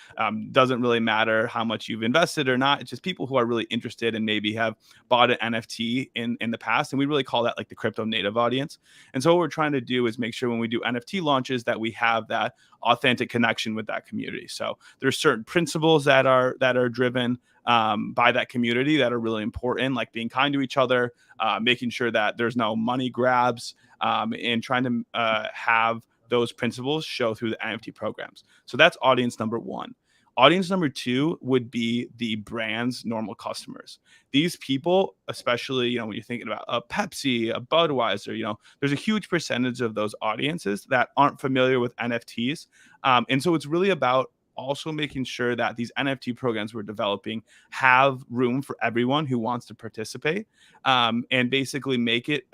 Doesn't really matter how much you've invested or not. It's just people who are really interested and maybe have bought an NFT in the past. And we really call that like the crypto native audience. And so what we're trying to do is make sure when we do NFT launches that we have that authentic connection with that community. So there's certain principles that are driven by that community that are really important, like being kind to each other, making sure that there's no money grabs, and trying to have those principles show through the NFT programs. So that's audience number one. Audience number two would be the brand's normal customers. These people, especially, when you're thinking about a Pepsi, a Budweiser, there's a huge percentage of those audiences that aren't familiar with NFTs. And so it's really about also making sure that these NFT programs we're developing have room for everyone who wants to participate, and basically make it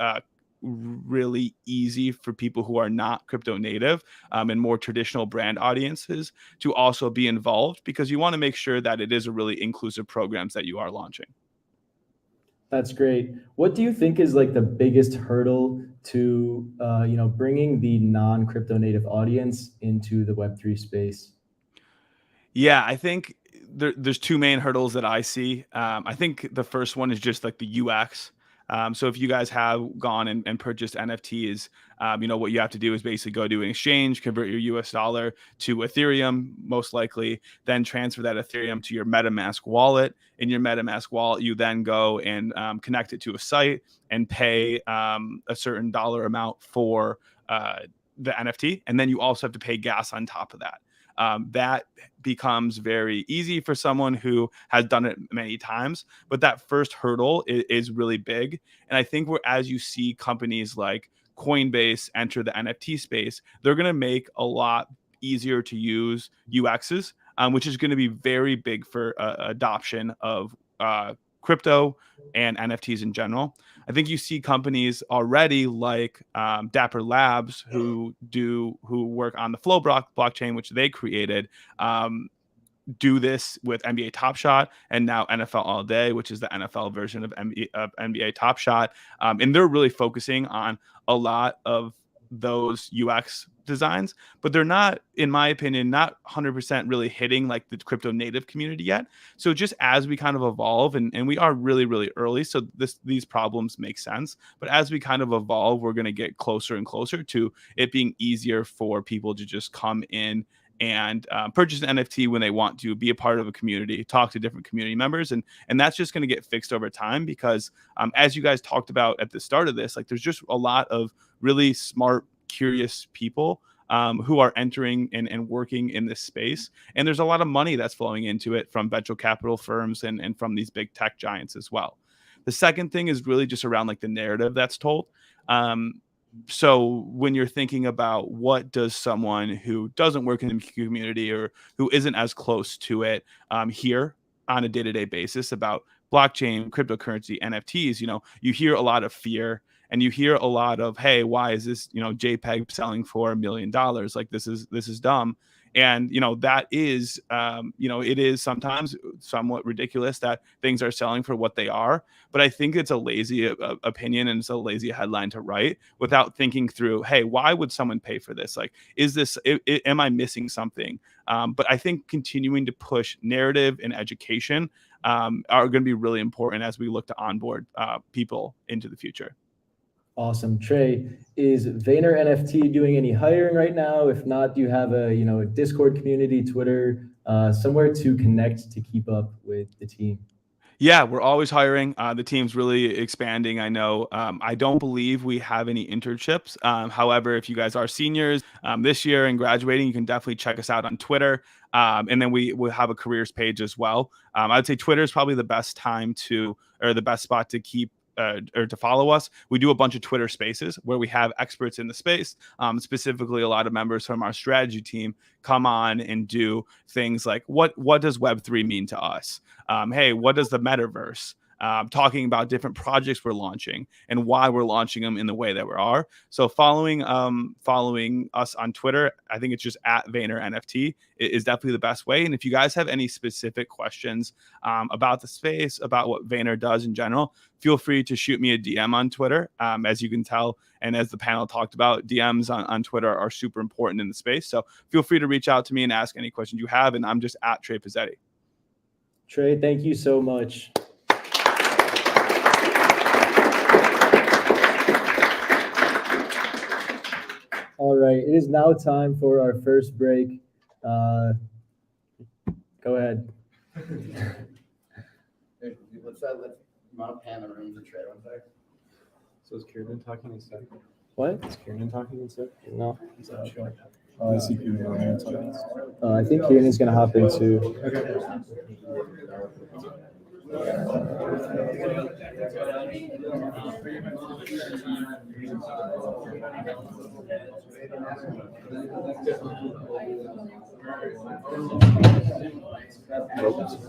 really easy for people who are not crypto native and more traditional brand audiences to also be involved, because you want to make sure that it is a really inclusive programs that you are launching. That's great. What do you think is like the biggest hurdle to bringing the non-crypto native audience into the Web3 space? Yeah, I think there's two main hurdles that I see. I think the first one is just like the UX. So if you guys have gone and purchased NFTs, what you have to do is basically go to an exchange, convert your US dollar to Ethereum, most likely, then transfer that Ethereum to your MetaMask wallet. In your MetaMask wallet, you then go and connect it to a site and pay a certain dollar amount for the NFT. And then you also have to pay gas on top of that. That becomes very easy for someone who has done it many times, but that first hurdle is really big. And I think as you see companies like Coinbase enter the NFT space, they're going to make a lot easier to use UXs, which is going to be very big for adoption of crypto and NFTs in general. I think you see companies already like Dapper Labs who work on the Flow blockchain, which they created, do this with NBA Top Shot and now NFL All Day, which is the NFL version of NBA Top Shot. And they're really focusing on a lot of those UX designs, but they're not, in my opinion, not 100% really hitting like the crypto native community yet. So just as we kind of evolve, and we are really, really early, so these problems make sense. But as we kind of evolve, we're going to get closer and closer to it being easier for people to just come in and purchase an NFT when they want to, be a part of a community, talk to different community members. And that's just going to get fixed over time because as you guys talked about at the start of this, like there's just a lot of really smart, curious people who are entering and working in this space. And there's a lot of money that's flowing into it from venture capital firms and from these big tech giants as well. The second thing is really just around like the narrative that's told. So when you're thinking about what does someone who doesn't work in the community or who isn't as close to it hear on a day-to-day basis about blockchain, cryptocurrency, NFTs, you hear a lot of fear and you hear a lot of, hey, why is this, JPEG selling for $1 million? Like this is dumb. And, that is, it is sometimes somewhat ridiculous that things are selling for what they are. But I think it's a lazy opinion and it's a lazy headline to write without thinking through, hey, why would someone pay for this? Like, is this, am I missing something? But I think continuing to push narrative and education are going to be really important as we look to onboard people into the future. Awesome. Trey, is Vayner NFT doing any hiring right now? If not, do you have a Discord community, Twitter, somewhere to connect to keep up with the team? Yeah, we're always hiring. The team's really expanding. I know. I don't believe we have any internships. However, if you guys are seniors this year and graduating, you can definitely check us out on Twitter. And then we will have a careers page as well. I would say Twitter is probably the best the best spot to keep or to follow us. We do a bunch of Twitter spaces where we have experts in the space, specifically a lot of members from our strategy team come on and do things like what does Web3 mean to us? Hey, what does the metaverse? Talking about different projects we're launching and why we're launching them in the way that we are. So following us on Twitter, I think it's just at Vayner NFT is definitely the best way. And if you guys have any specific questions about the space, about what Vayner does in general, feel free to shoot me a DM on Twitter. As you can tell, and as the panel talked about, DMs on Twitter are super important in the space. So feel free to reach out to me and ask any questions you have. And I'm just at Trey Pizzetti. Trey, thank you so much. All right, it is now time for our first break. Go ahead. Let's pan the room to Trey one sec. So is Kieran talking instead? What? Is Kieran talking instead? No. Oh, I see Kieran over there talking. I think Kieran is going to hop into.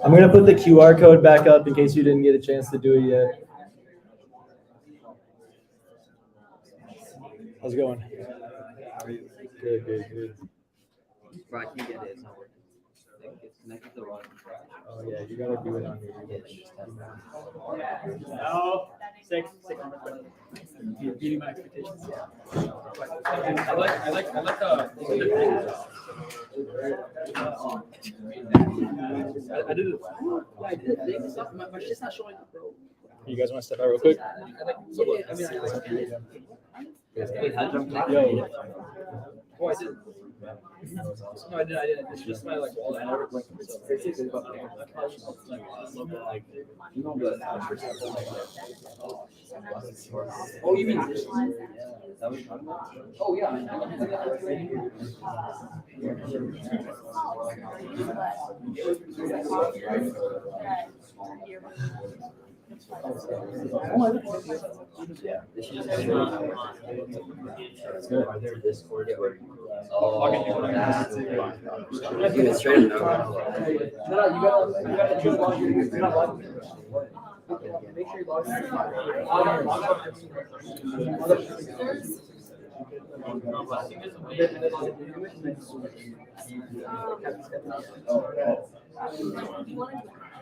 I'm going to put the QR code back up in case you didn't get a chance to do it yet. How's it going? Good. Bro, I can't get it. It's not working. It's connected to the wrong. Oh yeah, you gotta do it on your. No, six. Beating my expectations. I like I did it. Yeah, I did it. My shit's not showing up, bro. You guys want to step out real quick? Yo. Oh, I did. No, I didn't. It's just my wallet. I never like. Oh, you mean this? Oh yeah. Are there Discord? Oh, that's it. Straight up. No, you gotta choose one. You're not logging in. Make sure you log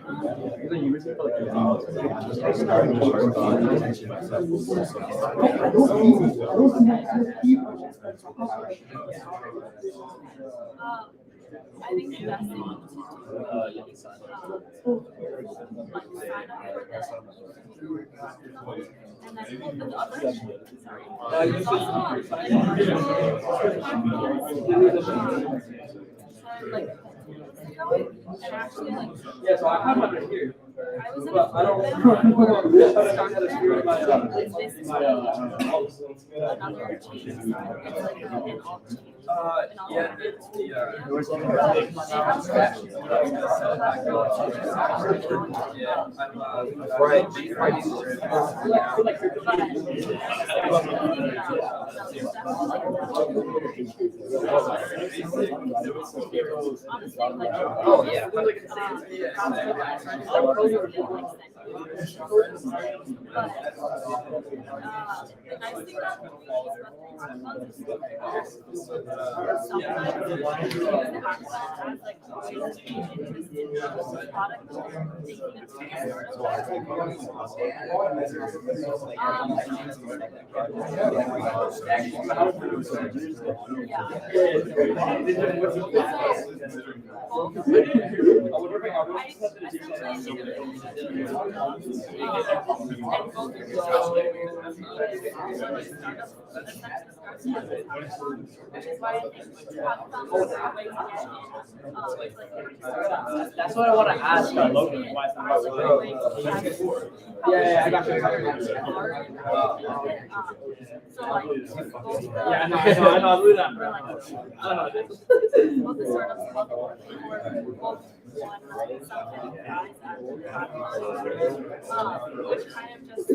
I think the best thing to do is sign up for this. And then the other Yeah, so I have one right here. was in a program before started it. It's basically another chain. It's like an alt chain. Oh, yeah. That's what I want to ask Logan. Yeah, I got you. Yeah, I know. Which kind of just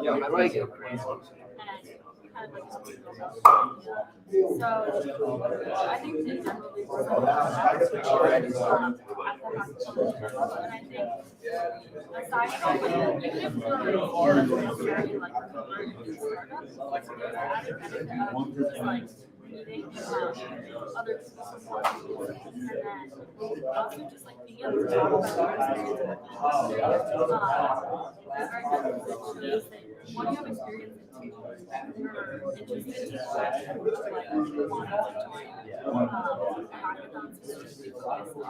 Yeah, I like it. So I think in general, and I think aside from even if we're very like like meeting other people's support and then also just like being able to talk about your experience. It's very difficult to shows that one, you have experience in two, you're interested in like want to join hackathons specifically focused on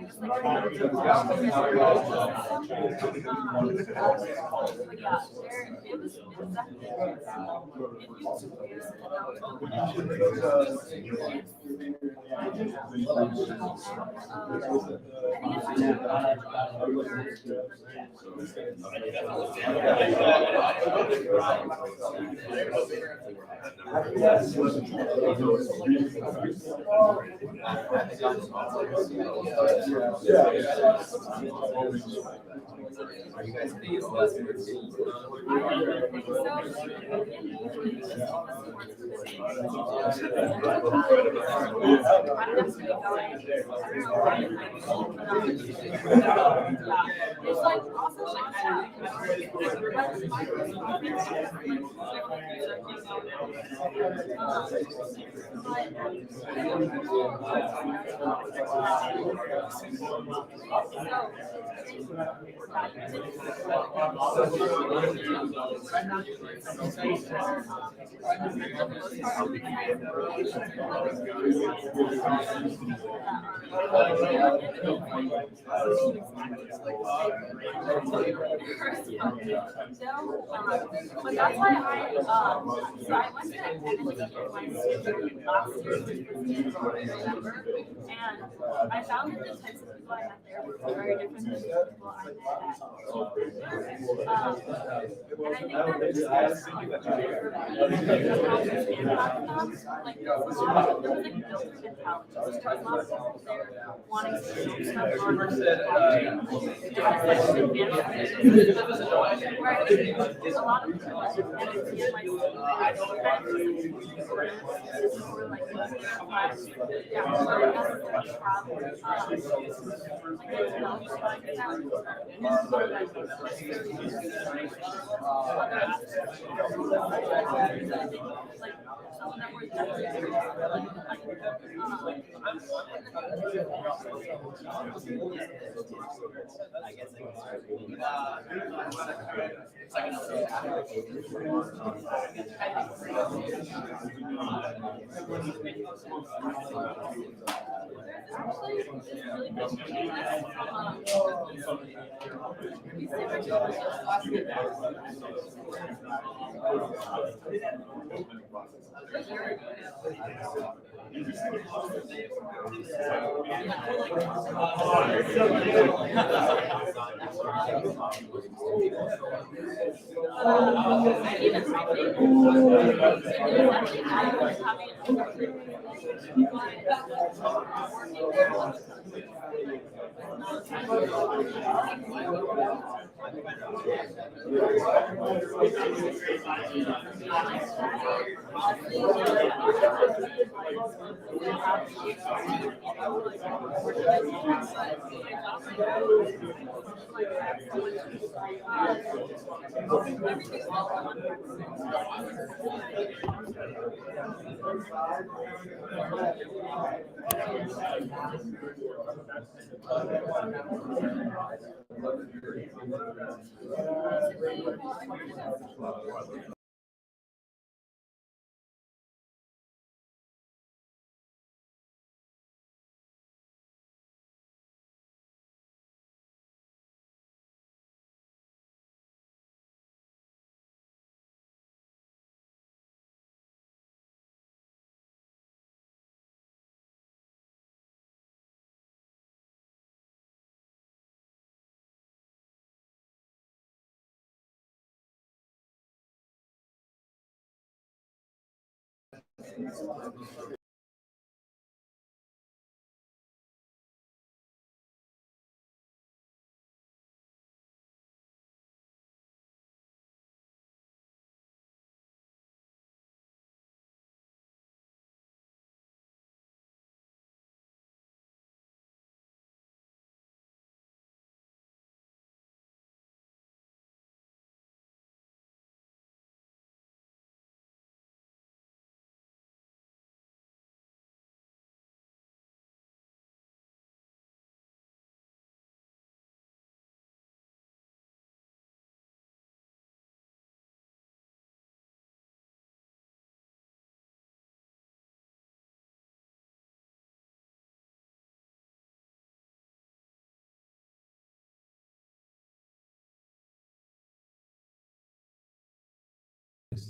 just like but yeah, it was definitely if you experience it's like also but that's why so I went to Kennedy my last year, November, and I found that the types of people I met there were very different than the people I met at and I think that just like there was a lot of building mentality. There was a lot of people there wanting to do stuff on like right. There's a lot of people and it's in my school.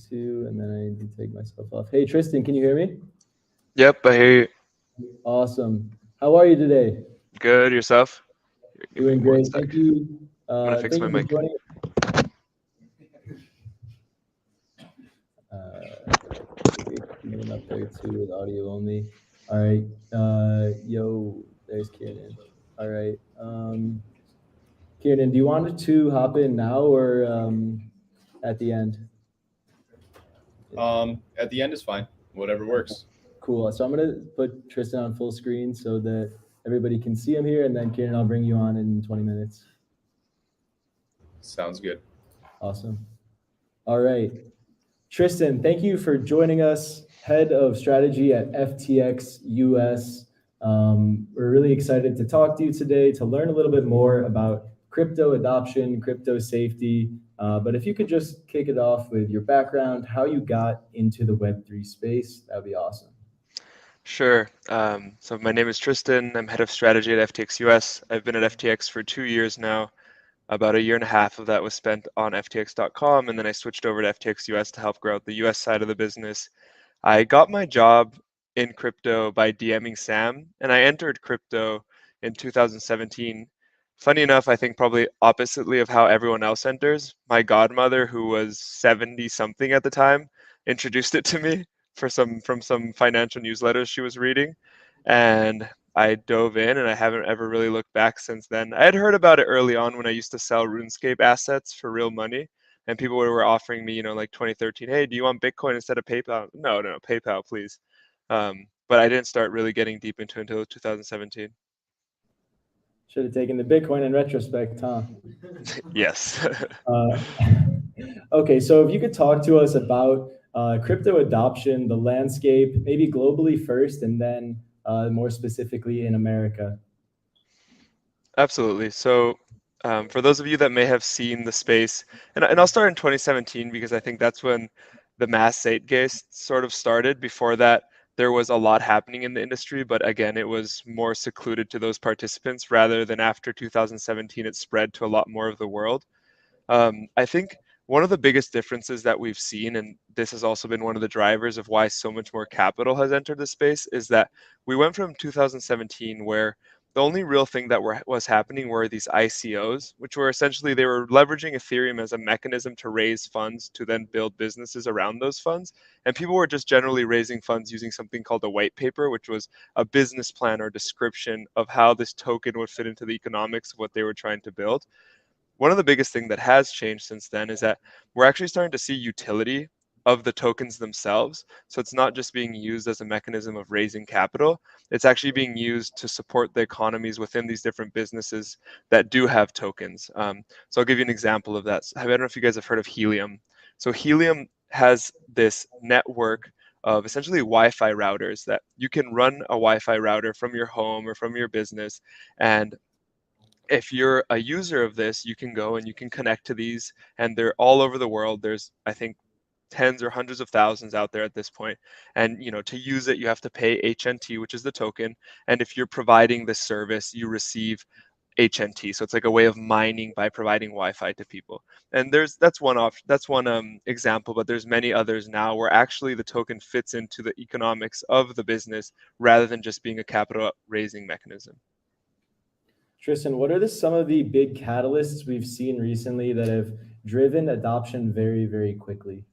Two, and then I need to take myself off. Hey, Tristan, can you hear me? Yep, I hear you. Awesome. How are you today? Good, yourself? Give me Doing one great. sec. Thank you. I'm gonna fix Thank my you for mic. joining. Kieran up there too with audio only. All right. Yo, there's Kieran. All right. Kieran, do you want to hop in now or at the end? At the end is fine. Whatever works. Cool. So I'm gonna put Tristan on full screen so that everybody can see him here, and then Kieran, I'll bring you on in 20 minutes. Sounds good. Awesome. All right. Tristan, thank you for joining us, head of strategy at FTX US. We're really excited to talk to you today to learn a little bit more about crypto adoption, crypto safety. But if you could just kick it off with your background, how you got into the Web3 space, that'd be awesome. Sure. So my name is Tristan. I'm head of strategy at FTX US. I've been at FTX for 2 years now. About a year and a half of that was spent on FTX.com, and then I switched over to FTX US to help grow out the US side of the business. I got my job in crypto by DMing Sam, and I entered crypto in 2017. Funny enough, I think probably oppositely of how everyone else enters. My godmother, who was 70 something at the time, introduced it to me from some financial newsletters she was reading, and I dove in, and I haven't ever really looked back since then. I had heard about it early on when I used to sell RuneScape assets for real money, and people were offering me, like 2013, hey, do you want Bitcoin instead of PayPal? No, PayPal, please. But I didn't start really getting deep into it until 2017. Should have taken the Bitcoin in retrospect, huh? Yes. Okay, so if you could talk to us about crypto adoption, the landscape, maybe globally first, and then more specifically in America. Absolutely. So For those of you that may have seen the space, and I'll start in 2017 because I think that's when the mass zeitgeist sort of started. Before that, there was a lot happening in the industry, but again, it was more secluded to those participants rather than after 2017, it spread to a lot more of the world. I think one of the biggest differences that we've seen, and this has also been one of the drivers of why so much more capital has entered the space, is that we went from 2017 where the only real thing that was happening were these ICOs, which were essentially they were leveraging Ethereum as a mechanism to raise funds to then build businesses around those funds. And people were just generally raising funds using something called a white paper, which was a business plan or description of how this token would fit into the economics of what they were trying to build. One of the biggest thing that has changed since then is that we're actually starting to see utility of the tokens themselves. So it's not just being used as a mechanism of raising capital, it's actually being used to support the economies within these different businesses that do have tokens. So I'll give you an example of that. I don't know if you guys have heard of Helium. So Helium has this network of essentially Wi-Fi routers that you can run a Wi-Fi router from your home or from your business. And if you're a user of this, you can go and you can connect to these, and they're all over the world. There's, I think, tens or hundreds of thousands out there at this point. And to use it, you have to pay HNT, which is the token. And if you're providing this service, you receive HNT. So it's like a way of mining by providing Wi-Fi to people. And that's one example, but there's many others now where actually the token fits into the economics of the business rather than just being a capital raising mechanism. Tristan, what are some of the big catalysts we've seen recently that have driven adoption very, very quickly?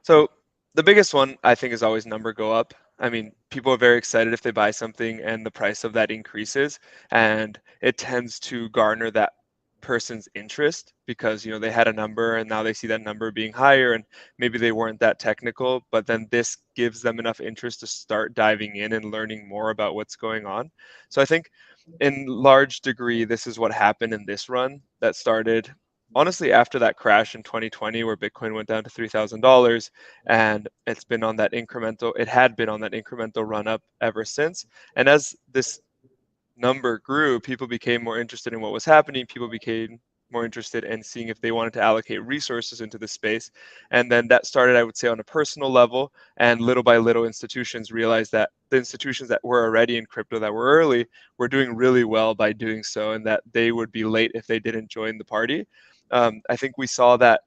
So the biggest one, I think, is always number go up. I mean, people are very excited if they buy something and the price of that increases, and it tends to garner that person's interest because they had a number and now they see that number being higher, and maybe they weren't that technical, but then this gives them enough interest to start diving in and learning more about what's going on. So I think in large degree, this is what happened in this run that started honestly after that crash in 2020 where Bitcoin went down to $3,000, and it had been on that incremental run up ever since. And as this number grew, people became more interested in what was happening. People became more interested in seeing if they wanted to allocate resources into the space. And then that started, I would say, on a personal level. And little by little, institutions realized that the institutions that were already in crypto that were early were doing really well by doing so, and that they would be late if they didn't join the party. I think we saw that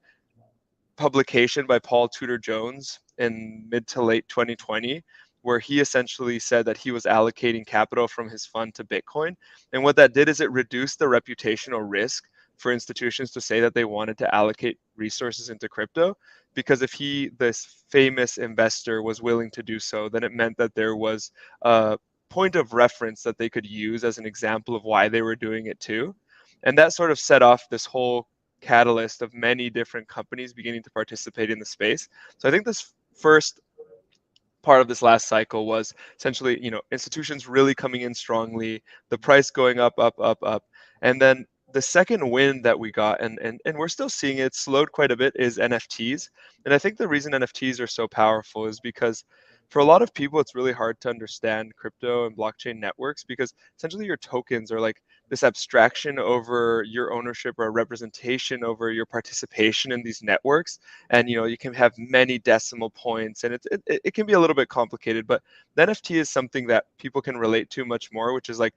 publication by Paul Tudor Jones in mid to late 2020, where he essentially said that he was allocating capital from his fund to Bitcoin. And what that did is it reduced the reputational risk for institutions to say that they wanted to allocate resources into crypto, because if this famous investor, was willing to do so, then it meant that there was a point of reference that they could use as an example of why they were doing it too. And that sort of set off this whole catalyst of many different companies beginning to participate in the space. So I think this first part of this last cycle was essentially, institutions really coming in strongly, the price going up, up, up, up. And then the second win that we got, and we're still seeing it slowed quite a bit, is NFTs. And I think the reason NFTs are so powerful is because for a lot of people, it's really hard to understand crypto and blockchain networks, because essentially your tokens are like this abstraction over your ownership or a representation over your participation in these networks. And you can have many decimal points, and it can be a little bit complicated, but the NFT is something that people can relate to much more, which is like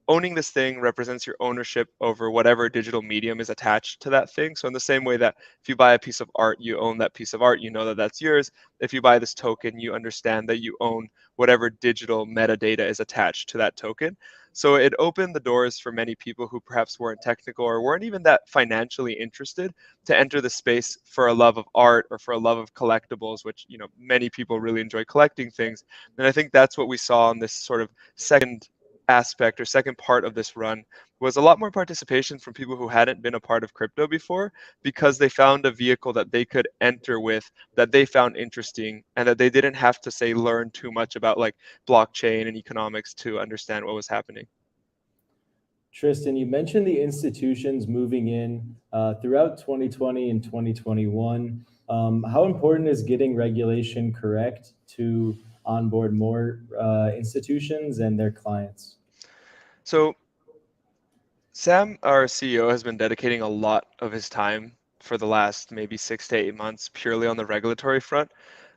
owning this thing represents your ownership over whatever digital medium is attached to that thing. So in the same way that if you buy a piece of art, you own that piece of art, you know that that's yours. If you buy this token, you understand that you own whatever digital metadata is attached to that token. So it opened the doors for many people who perhaps weren't technical or weren't even that financially interested to enter the space for a love of art or for a love of collectibles, which, many people really enjoy collecting things. And I think that's what we saw in this sort of second aspect or second part of this run, was a lot more participation from people who hadn't been a part of crypto before, because they found a vehicle that they could enter with that they found interesting, and that they didn't have to say learn too much about like blockchain and economics to understand what was happening. Tristan, you mentioned the institutions moving in throughout 2020 and 2021. How important is getting regulation correct to onboard more institutions and their clients? So Sam, our CEO, has been dedicating a lot of his time for the last maybe 6 to 8 months purely on the regulatory front.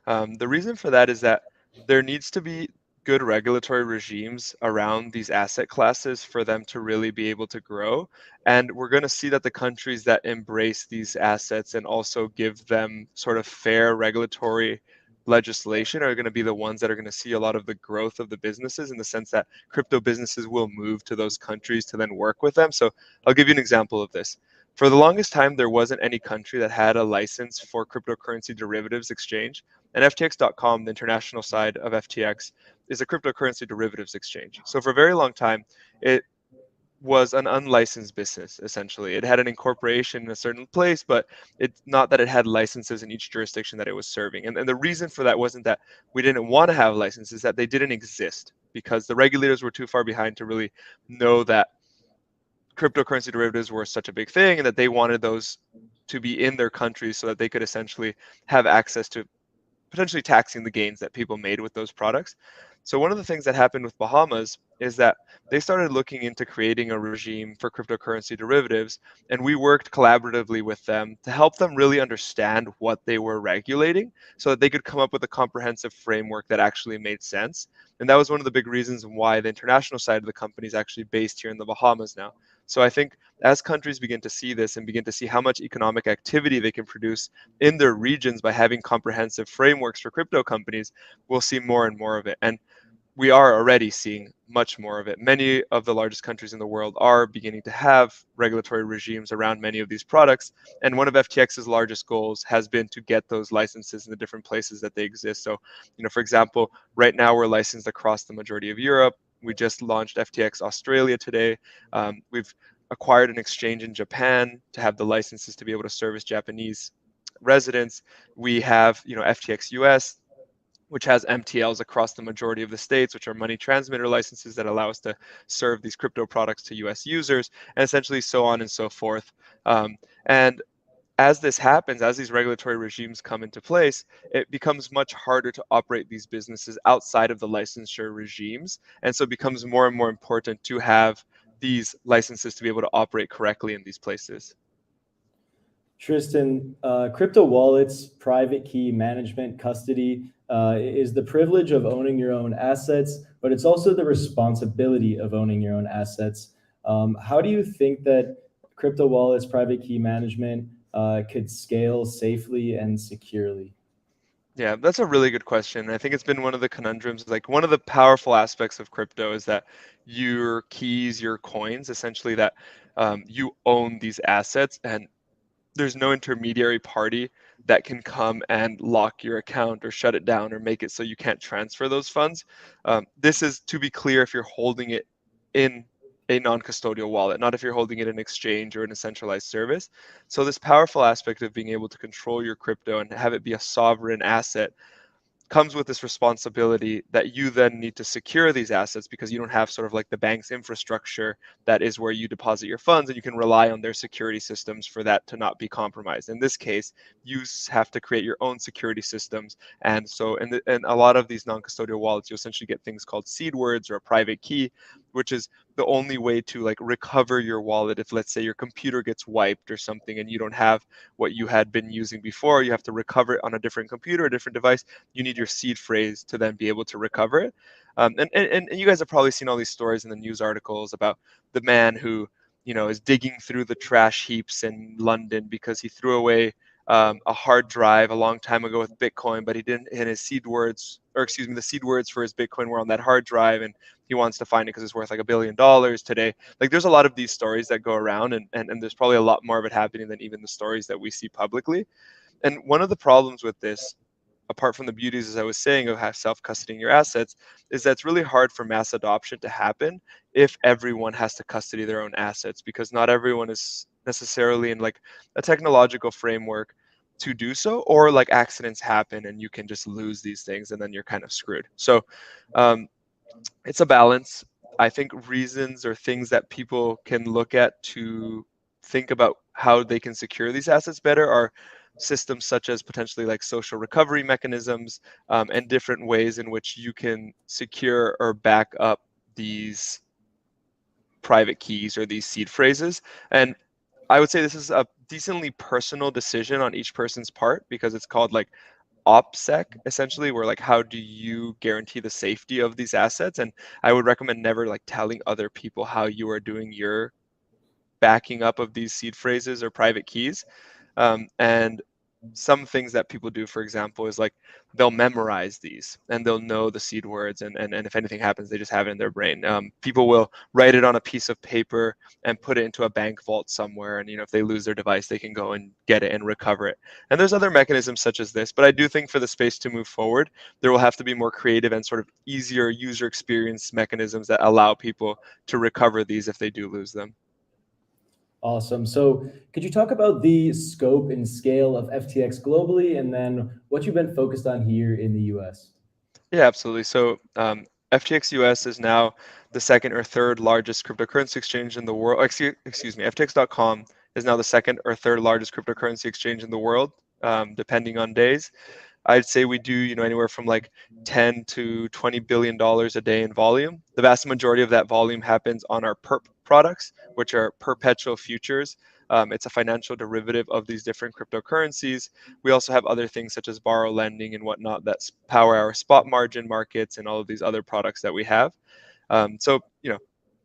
The reason for that is that there needs to be good regulatory regimes around these asset classes for them to really be able to grow. And we're going to see that the countries that embrace these assets and also give them sort of fair regulatory legislation are going to be the ones that are going to see a lot of the growth of the businesses, in the sense that crypto businesses will move to those countries to then work with them. So I'll give you an example of this. For the longest time, there wasn't any country that had a license for cryptocurrency derivatives exchange. And FTX.com, the international side of FTX, is a cryptocurrency derivatives exchange. So for a very long time, it was an unlicensed business, essentially. It had an incorporation in a certain place, but it's not that it had licenses in each jurisdiction that it was serving. And the reason for that wasn't that we didn't want to have licenses, that they didn't exist, because the regulators were too far behind to really know that cryptocurrency derivatives were such a big thing, and that they wanted those to be in their countries so that they could essentially have access to potentially taxing the gains that people made with those products. So one of the things that happened with Bahamas is that they started looking into creating a regime for cryptocurrency derivatives, and we worked collaboratively with them to help them really understand what they were regulating so that they could come up with a comprehensive framework that actually made sense. And that was one of the big reasons why the international side of the company is actually based here in the Bahamas now. So I think as countries begin to see this and begin to see how much economic activity they can produce in their regions by having comprehensive frameworks for crypto companies, we'll see more and more of it. And we are already seeing much more of it. Many of the largest countries in the world are beginning to have regulatory regimes around many of these products. And one of FTX's largest goals has been to get those licenses in the different places that they exist. So, for example, right now we're licensed across the majority of Europe. We just launched FTX Australia today. We've acquired an exchange in Japan to have the licenses to be able to service Japanese residents. We have, FTX US, which has MTLs across the majority of the states, which are money transmitter licenses that allow us to serve these crypto products to US users, and essentially so on and so forth. And as this happens, as these regulatory regimes come into place, it becomes much harder to operate these businesses outside of the licensure regimes. And so it becomes more and more important to have these licenses to be able to operate correctly in these places. Tristan, crypto wallets, private key management, custody is the privilege of owning your own assets, but it's also the responsibility of owning your own assets. How do you think that crypto wallets, private key management could scale safely and securely? Yeah, that's a really good question. I think it's been one of the conundrums. Like, one of the powerful aspects of crypto is that your keys, your coins, essentially that you own these assets, and there's no intermediary party that can come and lock your account or shut it down or make it so you can't transfer those funds. This is, to be clear, if you're holding it in a non-custodial wallet, not if you're holding it in exchange or in a centralized service. So this powerful aspect of being able to control your crypto and have it be a sovereign asset comes with this responsibility that you then need to secure these assets, because you don't have sort of like the bank's infrastructure that is where you deposit your funds, and you can rely on their security systems for that to not be compromised. In this case, you have to create your own security systems. And so in a lot of these non-custodial wallets, you essentially get things called seed words or a private key, which is the only way to like recover your wallet if, let's say, your computer gets wiped or something and you don't have what you had been using before. You have to recover it on a different computer, a different device. You need your seed phrase to then be able to recover it. And you guys have probably seen all these stories in the news articles about the man who, is digging through the trash heaps in London because he threw away a hard drive a long time ago with Bitcoin, but he didn't, and his seed words, or excuse me, the seed words for his Bitcoin were on that hard drive, and he wants to find it because it's worth like $1 billion today. Like, there's a lot of these stories that go around, and there's probably a lot more of it happening than even the stories that we see publicly. And one of the problems with this, apart from the beauties, as I was saying, of self-custodying your assets, is that it's really hard for mass adoption to happen if everyone has to custody their own assets, because not everyone is necessarily in like a technological framework to do so, or like accidents happen and you can just lose these things and then you're kind of screwed. So it's a balance. I think reasons or things that people can look at to think about how they can secure these assets better are systems such as potentially like social recovery mechanisms, and different ways in which you can secure or back up these private keys or these seed phrases. And I would say this is a decently personal decision on each person's part, because it's called like OPSEC essentially, where like how do you guarantee the safety of these assets. And I would recommend never like telling other people how you are doing your backing up of these seed phrases or private keys. And some things that people do, for example, is like they'll memorize these and they'll know the seed words, and if anything happens, they just have it in their brain. People will write it on a piece of paper and put it into a bank vault somewhere, and if they lose their device, they can go and get it and recover it. And there's other mechanisms such as this, but I do think for the space to move forward, there will have to be more creative and sort of easier user experience mechanisms that allow people to recover these if they do lose them. Awesome. So could you talk about the scope and scale of FTX globally, and then what you've been focused on here in the US? Yeah, absolutely. So FTX US is now the second or third largest cryptocurrency exchange in the world. Excuse me, FTX.com is now the second or third largest cryptocurrency exchange in the world, depending on days. I'd say we do, anywhere from like 10 to $20 billion a day in volume. The vast majority of that volume happens on our perp products, which are perpetual futures. It's a financial derivative of these different cryptocurrencies. We also have other things such as borrow lending and whatnot that power our spot margin markets and all of these other products that we have. So,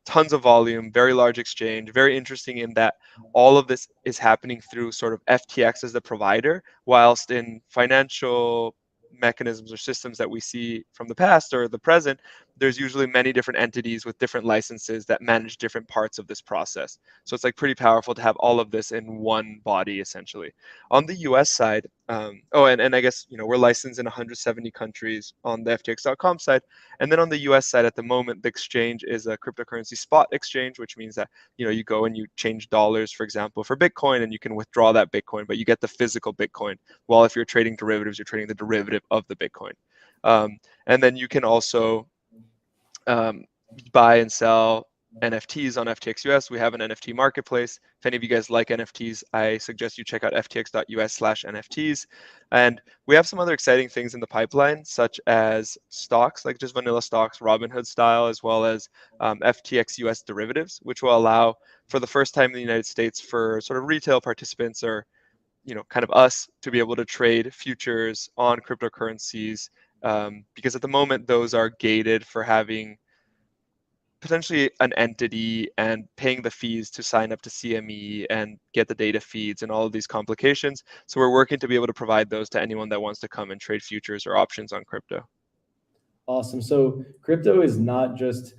tons of volume, very large exchange, very interesting in that all of this is happening through sort of FTX as the provider, whilst in financial mechanisms or systems that we see from the past or the present, there's usually many different entities with different licenses that manage different parts of this process. So it's like pretty powerful to have all of this in one body, essentially. On the US side, and I guess, we're licensed in 170 countries on the FTX.com side. And then on the US side, at the moment, the exchange is a cryptocurrency spot exchange, which means that, you go and you change dollars, for example, for Bitcoin, and you can withdraw that Bitcoin, but you get the physical Bitcoin. While if you're trading derivatives, you're trading the derivative of the Bitcoin. And then you can also buy and sell NFTs on FTX US. We have an NFT marketplace. If any of you guys like NFTs, I suggest you check out ftx.us/NFTs. And we have some other exciting things in the pipeline, such as stocks, like just vanilla stocks, Robinhood style, as well as FTX US derivatives, which will allow, for the first time in the United States, for sort of retail participants or kind of us to be able to trade futures on cryptocurrencies, because at the moment those are gated for having potentially an entity and paying the fees to sign up to CME and get the data feeds and all of these complications. So we're working to be able to provide those to anyone that wants to come and trade futures or options on crypto. Awesome. So crypto is not just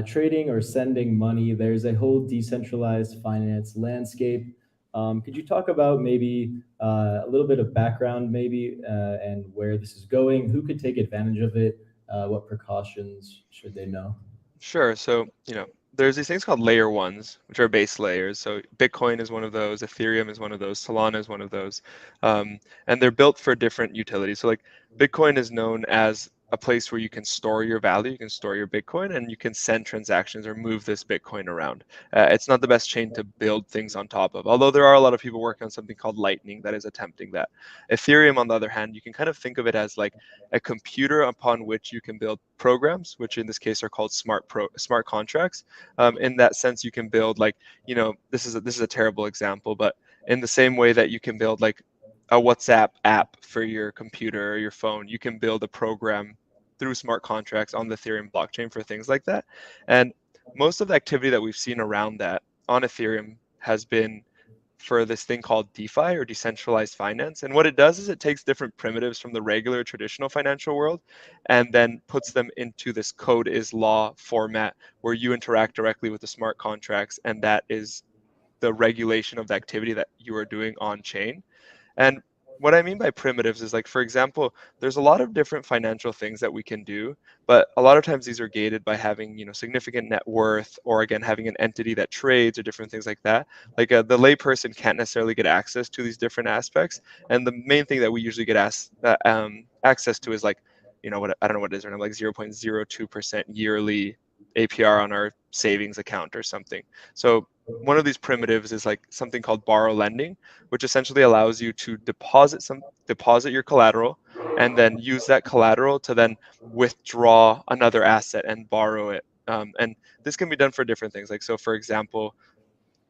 trading or sending money. There's a whole decentralized finance landscape. Could you talk about maybe a little bit of background, maybe, and where this is going? Who could take advantage of it? What precautions should they know? Sure. So, there's these things called layer ones, which are base layers. So Bitcoin is one of those, Ethereum is one of those, Solana is one of those. And they're built for different utilities. So like Bitcoin is known as a place where you can store your value, you can store your Bitcoin, and you can send transactions or move this Bitcoin around. It's not the best chain to build things on top of, although there are a lot of people working on something called Lightning that is attempting that. Ethereum, on the other hand, you can kind of think of it as like a computer upon which you can build programs, which in this case are called smart contracts. In that sense, you can build like, this is a terrible example, but in the same way that you can build like a WhatsApp app for your computer or your phone, you can build a program through smart contracts on the Ethereum blockchain for things like that. And most of the activity that we've seen around that on Ethereum has been for this thing called DeFi, or decentralized finance. And what it does is it takes different primitives from the regular traditional financial world and then puts them into this code is law format where you interact directly with the smart contracts, and that is the regulation of the activity that you are doing on chain. And what I mean by primitives is like, for example, there's a lot of different financial things that we can do, but a lot of times these are gated by having, significant net worth, or again, having an entity that trades or different things like that. Like the layperson can't necessarily get access to these different aspects. And the main thing that we usually get access to is like, what, I don't know what it is right now, like 0.02% yearly APR on our savings account or something. So one of these primitives is like something called borrow lending, which essentially allows you to deposit your collateral and then use that collateral to then withdraw another asset and borrow it And this can be done for different things. Like, so for example,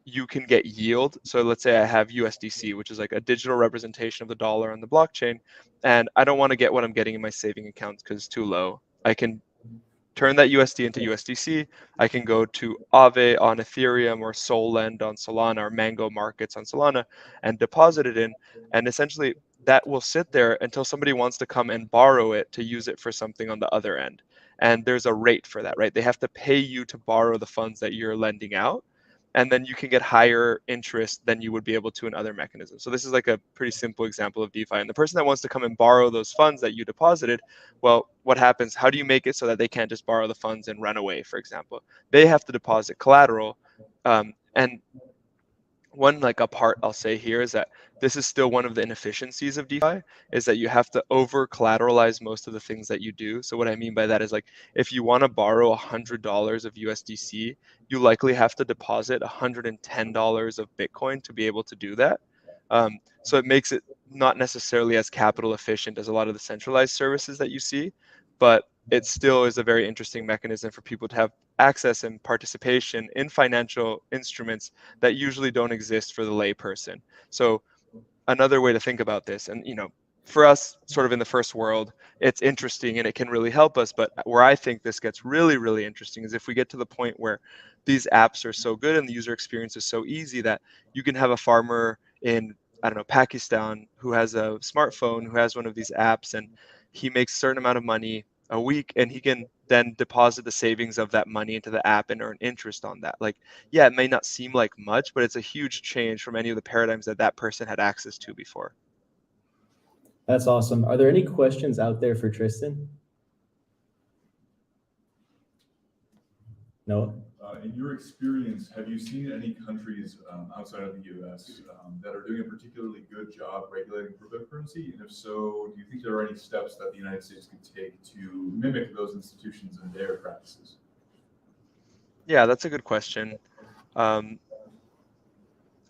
you can get yield. So let's say I have USDC, which is like a digital representation of the dollar on the blockchain, and I don't want to get what I'm getting in my saving accounts because it's too low. I can turn that USD into USDC. I can go to Aave on Ethereum or Solend on Solana or Mango Markets on Solana and deposit it in. And essentially that will sit there until somebody wants to come and borrow it to use it for something on the other end. And there's a rate for that, right? They have to pay you to borrow the funds that you're lending out. And then you can get higher interest than you would be able to in other mechanisms. So this is like a pretty simple example of DeFi. And the person that wants to come and borrow those funds that you deposited, well, what happens? How do you make it so that they can't just borrow the funds and run away, for example? They have to deposit collateral. And one like a part I'll say here is that this is still one of the inefficiencies of DeFi is that you have to over collateralize most of the things that you do. So what I mean by that is like if you want to borrow $100 of USDC, you likely have to deposit $110 of Bitcoin to be able to do that. So it makes it not necessarily as capital efficient as a lot of the centralized services that you see, but it still is a very interesting mechanism for people to have access and participation in financial instruments that usually don't exist for the lay person. So another way to think about this, and for us sort of in the first world, it's interesting and it can really help us, but where I think this gets really, really interesting is if we get to the point where these apps are so good and the user experience is so easy that you can have a farmer in, I don't know, Pakistan who has a smartphone, who has one of these apps, and he makes a certain amount of money a week and he can then deposit the savings of that money into the app and earn interest on that. Like, yeah, it may not seem like much, but it's a huge change from any of the paradigms that that person had access to before. That's awesome. Are there any questions out there for Tristan? No? In your experience, have you seen any countries outside of the US that are doing a particularly good job regulating cryptocurrency? And if so, do you think there are any steps that the United States could take to mimic those institutions and their practices? Yeah, that's a good question. I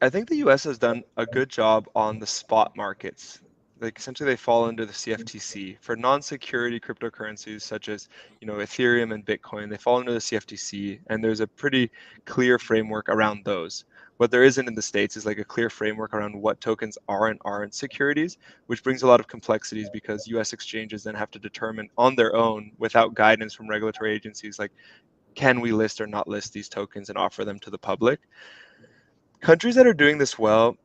think the US has done a good job on the spot markets. Like essentially they fall under the CFTC. For non-security cryptocurrencies such as, Ethereum and Bitcoin, they fall under the CFTC, and there's a pretty clear framework around those. What there isn't in the States is like a clear framework around what tokens are and aren't securities, which brings a lot of complexities because US exchanges then have to determine on their own without guidance from regulatory agencies, like, can we list or not list these tokens and offer them to the public? Countries that are doing this well,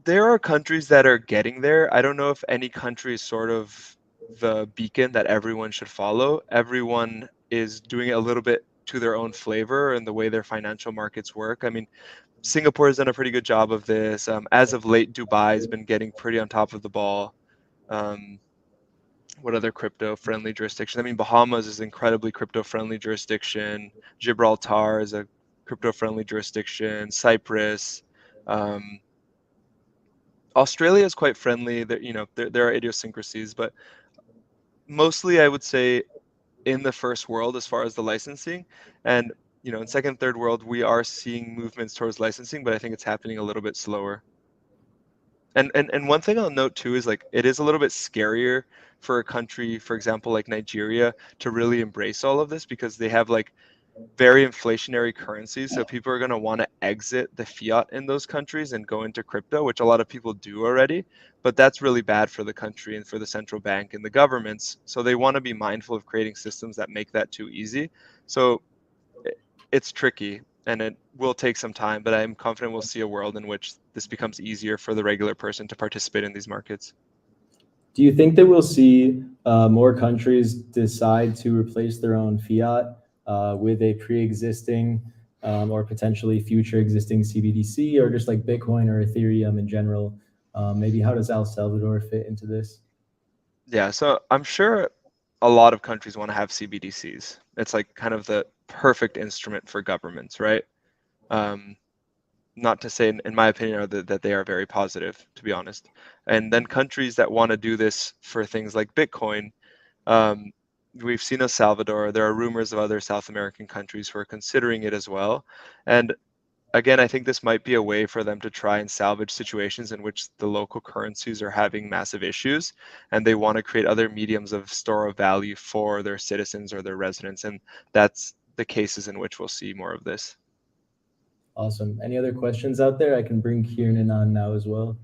there are countries that are getting there. I don't know if any country is sort of the beacon that everyone should follow. Everyone is doing it a little bit to their own flavor and the way their financial markets work. I mean, Singapore has done a pretty good job of this. As of late, Dubai has been getting pretty on top of the ball. What other crypto-friendly jurisdictions? I mean, Bahamas is an incredibly crypto-friendly jurisdiction. Gibraltar is a crypto-friendly jurisdiction. Cyprus. Australia is quite friendly. There are idiosyncrasies, but mostly I would say in the first world as far as the licensing, and in second, third world we are seeing movements towards licensing, but I think it's happening a little bit slower. And one thing I'll note too is like it is a little bit scarier for a country, for example, like Nigeria, to really embrace all of this because they have like very inflationary currencies. So people are going to want to exit the fiat in those countries and go into crypto, which a lot of people do already. But that's really bad for the country and for the central bank and the governments. So they want to be mindful of creating systems that make that too easy. So it's tricky and it will take some time, but I'm confident we'll see a world in which this becomes easier for the regular person to participate in these markets. Do you think that we'll see more countries decide to replace their own fiat with a pre-existing or potentially future existing CBDC, or just like Bitcoin or Ethereum in general? Maybe how does El Salvador fit into this? Yeah, so I'm sure a lot of countries want to have CBDCs. It's like kind of the perfect instrument for governments, right? Not to say, in my opinion, that they are very positive, to be honest. And then countries that want to do this for things like Bitcoin, we've seen El Salvador. There are rumors of other South American countries who are considering it as well. And again, I think this might be a way for them to try and salvage situations in which the local currencies are having massive issues, and they want to create other mediums of store of value for their citizens or their residents. And that's the cases in which we'll see more of this. Awesome. Any other questions out there? I can bring Kieran on now as well.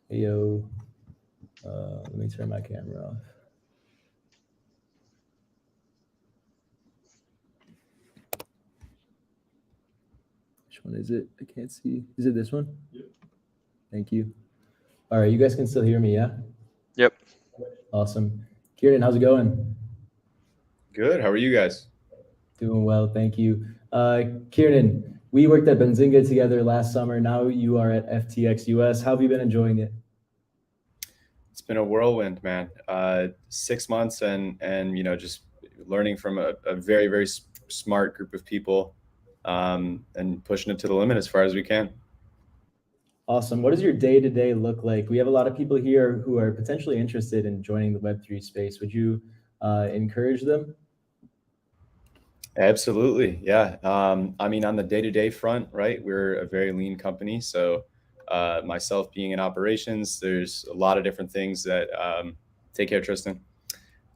Hey, yo. Let me turn my camera off. Which one is it? I can't see. Is it this one? Yep. Thank you. All right, you guys can still hear me, yeah? Yep. Awesome. Kieran, how's it going? Good. How are you guys? Doing well, thank you. Kieran, we worked at Benzinga together last summer. Now you are at FTX US. How have you been enjoying it? It's been a whirlwind, man. 6 months and just learning from a very, very smart group of people, and pushing it to the limit as far as we can. Awesome. What does your day-to-day look like? We have a lot of people here who are potentially interested in joining the Web3 space. Would you encourage them? Absolutely. Yeah. I mean, on the day-to-day front, right, we're a very lean company. So myself being in operations, there's a lot of different things that take care, Tristan.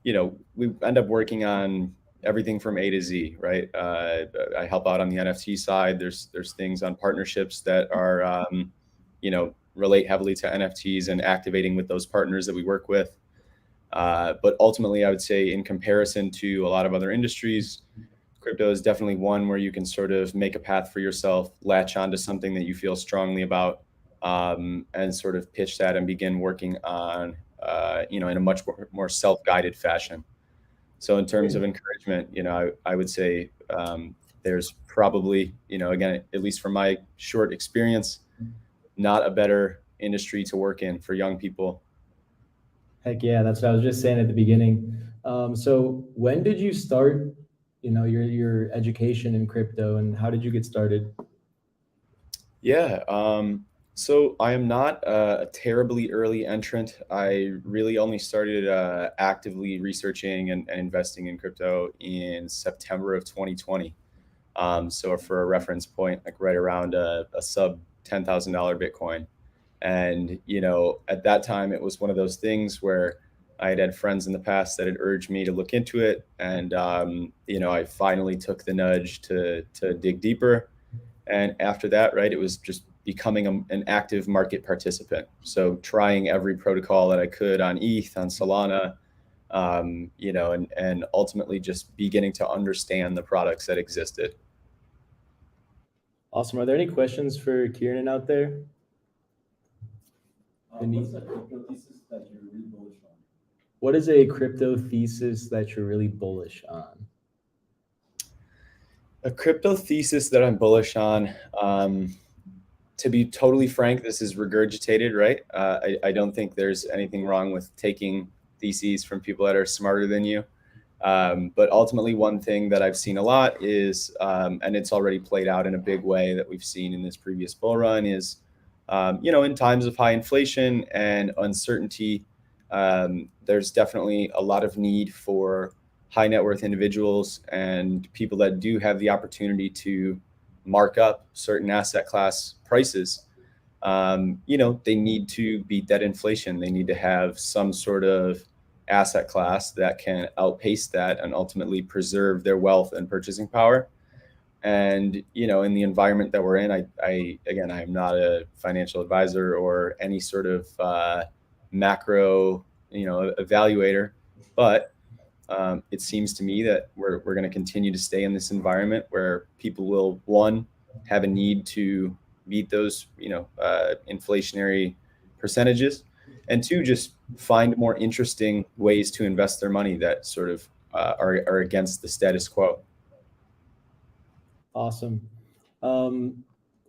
We end up working on everything from A to Z, right? I help out on the NFT side. There's things on partnerships that are, relate heavily to NFTs and activating with those partners that we work with. But ultimately, I would say in comparison to a lot of other industries, crypto is definitely one where you can sort of make a path for yourself, latch onto something that you feel strongly about, and sort of pitch that and begin working on, in a much more self-guided fashion. So in terms of encouragement, I would say there's probably, again, at least from my short experience, not a better industry to work in for young people. Heck yeah, that's what I was just saying at the beginning. So when did you start, your education in crypto, and how did you get started? Yeah. So I am not a terribly early entrant. I really only started actively researching and investing in crypto in September of 2020. So for a reference point, like right around a sub $10,000 Bitcoin. And, at that time, it was one of those things where I had friends in the past that had urged me to look into it. And, I finally took the nudge to dig deeper. And after that, right, it was just becoming an active market participant. So trying every protocol that I could on ETH, on Solana, and ultimately just beginning to understand the products that existed. Awesome. Are there any questions for Kieran out there? What is a crypto thesis that you're really bullish on? A crypto thesis that I'm bullish on, to be totally frank, this is regurgitated, right? I don't think there's anything wrong with taking theses from people that are smarter than you. But ultimately, one thing that I've seen a lot is, and it's already played out in a big way that we've seen in this previous bull run is, in times of high inflation and uncertainty, there's definitely a lot of need for high net worth individuals and people that do have the opportunity to mark up certain asset class prices. They need to beat that inflation. They need to have some sort of asset class that can outpace that and ultimately preserve their wealth and purchasing power. And, in the environment that we're in, I am not a financial advisor or any sort of macro, evaluator, but it seems to me that we're going to continue to stay in this environment where people will, one, have a need to meet those, inflationary percentages, and two, just find more interesting ways to invest their money that sort of are against the status quo. Awesome.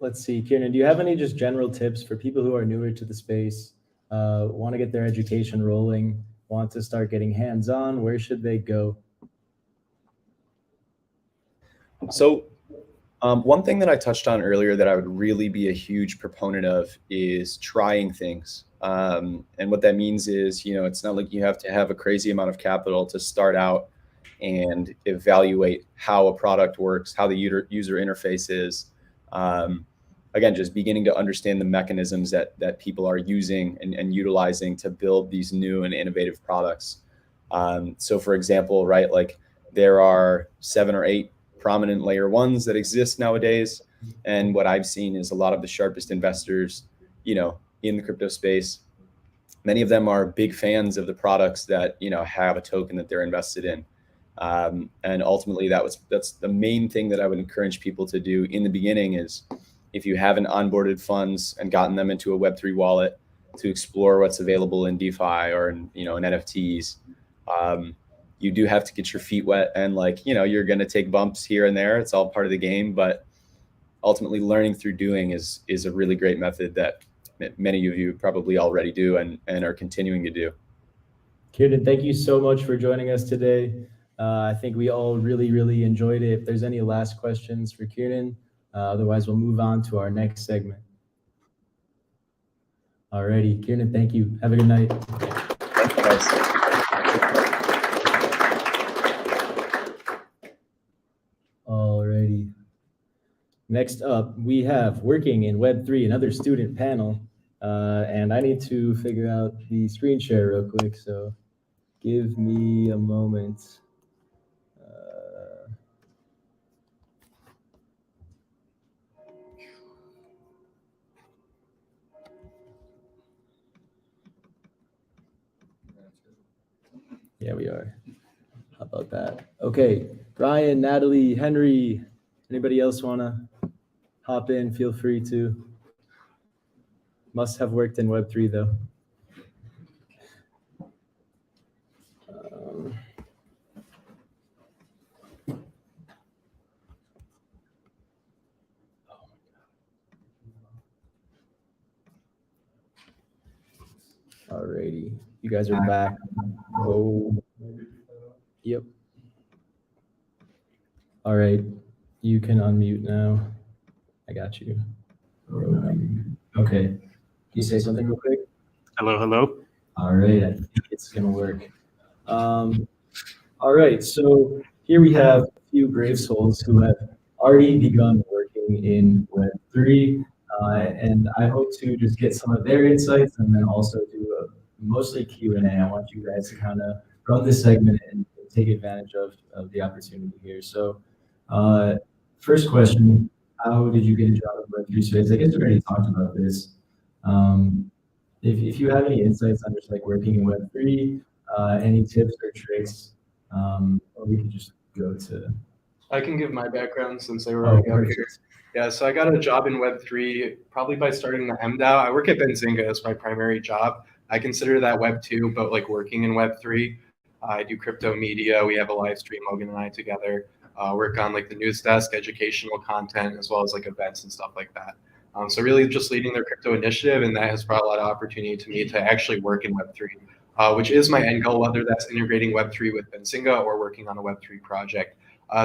Let's see, Kieran, do you have any just general tips for people who are newer to the space, want to get their education rolling, want to start getting hands-on? Where should they go? So one thing that I touched on earlier that I would really be a huge proponent of is trying things. And what that means is, it's not like you have to have a crazy amount of capital to start out and evaluate how a product works, how the user interface is. Again, just beginning to understand the mechanisms that people are using and utilizing to build these new and innovative products. So for example, right, like there are 7 or 8 prominent layer ones that exist nowadays. And what I've seen is a lot of the sharpest investors, in the crypto space, many of them are big fans of the products that, have a token that they're invested in. And ultimately that's the main thing that I would encourage people to do in the beginning is, if you haven't onboarded funds and gotten them into a Web3 wallet, to explore what's available in DeFi or in NFTs. You do have to get your feet wet, and you're going to take bumps here and there. It's all part of the game, but ultimately learning through doing is a really great method that many of you probably already do and are continuing to do. Kieran, thank you so much for joining us today. I think we all really, really enjoyed it. If there's any last questions for Kieran, otherwise we'll move on to our next segment. Alrighty, Kieran, thank you. Have a good night. Thank you, guys. Alrighty. Next up, we have Working in Web3, another student panel. And I need to figure out the screen share real quick, so give me a moment. Yeah, we are. How about that? Okay, Brian, Natalie, Henry, anybody else want to hop in? Feel free to. Must have worked in Web3 though. Alrighty, you guys are back. Oh, yep. All right, you can unmute now. I got you. Okay, can you say something real quick? Hello, hello. All right, I think it's gonna work. All right, so here we have a few brave souls who have already begun working in Web3, and I hope to just get some of their insights and then also do a mostly Q&A. I want you guys to kind of run this segment and take advantage of the opportunity here. So first question, how did you get a job in Web3 space? I guess we already talked about this. If you have any insights on just working in Web3, any tips or tricks, or we could just go to. I can give my background since they were already up here. Yeah, so I got a job in Web3 probably by starting the MDAO. I work at Benzinga as my primary job. I consider that Web2, but working in Web3. I do crypto media. We have a live stream, Logan and I together. Work on the news desk, educational content, as well as events and stuff like that. So really just leading their crypto initiative, and that has brought a lot of opportunity to me to actually work in Web3, which is my end goal, whether that's integrating Web3 with Benzinga or working on a Web3 project.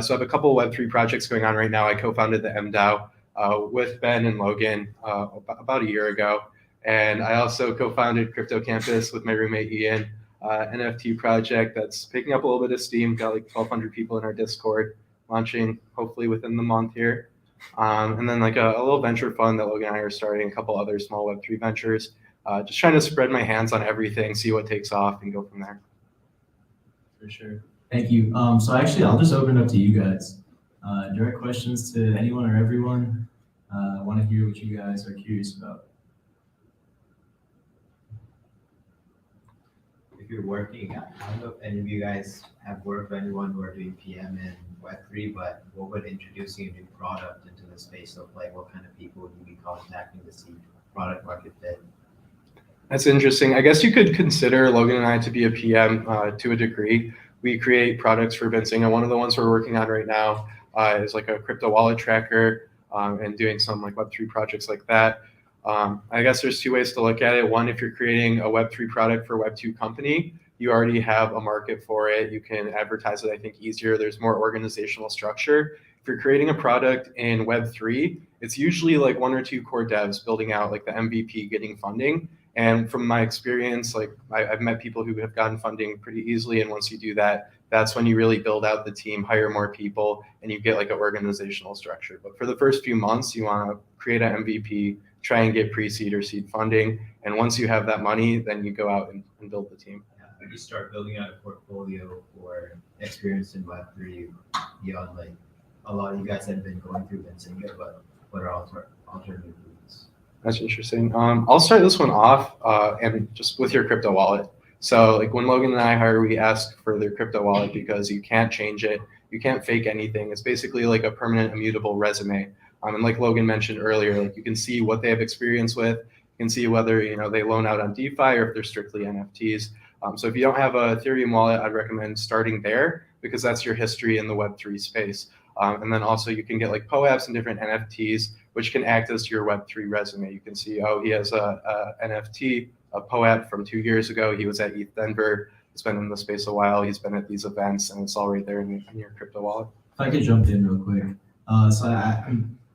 So I have a couple of Web3 projects going on right now. I co-founded the MDAO with Ben and Logan about a year ago. And I also co-founded Crypto Campus with my roommate Ian, NFT project that's picking up a little bit of steam. Got 1,200 people in our Discord, launching hopefully within the month here. And then a little venture fund that Logan and I are starting, a couple other small Web3 ventures. Just trying to spread my hands on everything, see what takes off, and go from there. For sure. Thank you. So actually, I'll just open it up to you guys. Direct questions to anyone or everyone. I want to hear what you guys are curious about. If you're working, I don't know if any of you guys have worked with anyone who are doing PM in Web3, but what would introducing a new product into the space look like? What kind of people would you be contacting to see product market fit? That's interesting. I guess you could consider Logan and I to be a PM to a degree. We create products for Benzinga. One of the ones we're working on right now is a crypto wallet tracker and doing some Web3 projects like that. I guess there's two ways to look at it. One, if you're creating a Web3 product for a Web2 company, you already have a market for it. You can advertise it, I think, easier. There's more organizational structure. If you're creating a product in Web3, it's usually 1 or 2 core devs building out the MVP, getting funding. And from my experience, like I've met people who have gotten funding pretty easily. And once you do that, that's when you really build out the team, hire more people, and you get like an organizational structure. But for the first few months, you want to create an MVP, try and get pre-seed or seed funding. And once you have that money, then you go out and build the team. How do you start building out a portfolio for experience in Web3 beyond like a lot of you guys have been going through Benzinga, but what are alternative routes? That's interesting. I'll start this one off and just with your crypto wallet. So like when Logan and I hire, we ask for their crypto wallet because you can't change it. You can't fake anything. It's basically like a permanent immutable resume. And like Logan mentioned earlier, like you can see what they have experience with. You can see whether, you know, they loan out on DeFi or if they're strictly NFTs. So if you don't have a Ethereum wallet, I'd recommend starting there because that's your history in the Web3 space. And then also you can get like POAPs and different NFTs, which can act as your Web3 resume. You can see, oh, he has a NFT, a POAP from 2 years ago. He was at ETH Denver. He's been in the space a while. He's been at these events, and it's all right there in your crypto wallet. If I could jump in real quick. So I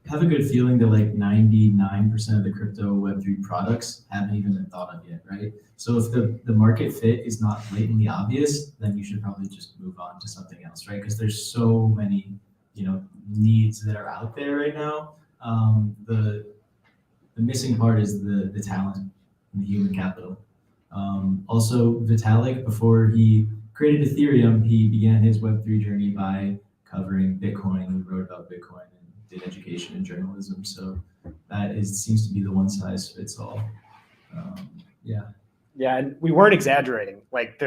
have a good feeling that like 99% of the crypto Web3 products haven't even been thought of yet, right? So if the market fit is not blatantly obvious, then you should probably just move on to something else, right? Because there's so many, you know, needs that are out there right now. The missing part is the talent and the human capital. Also, Vitalik, before he created Ethereum, he began his Web3 journey by covering Bitcoin. He wrote about Bitcoin and did education and journalism. So that seems to be the one size fits all. Yeah. Yeah, and we weren't exaggerating. Like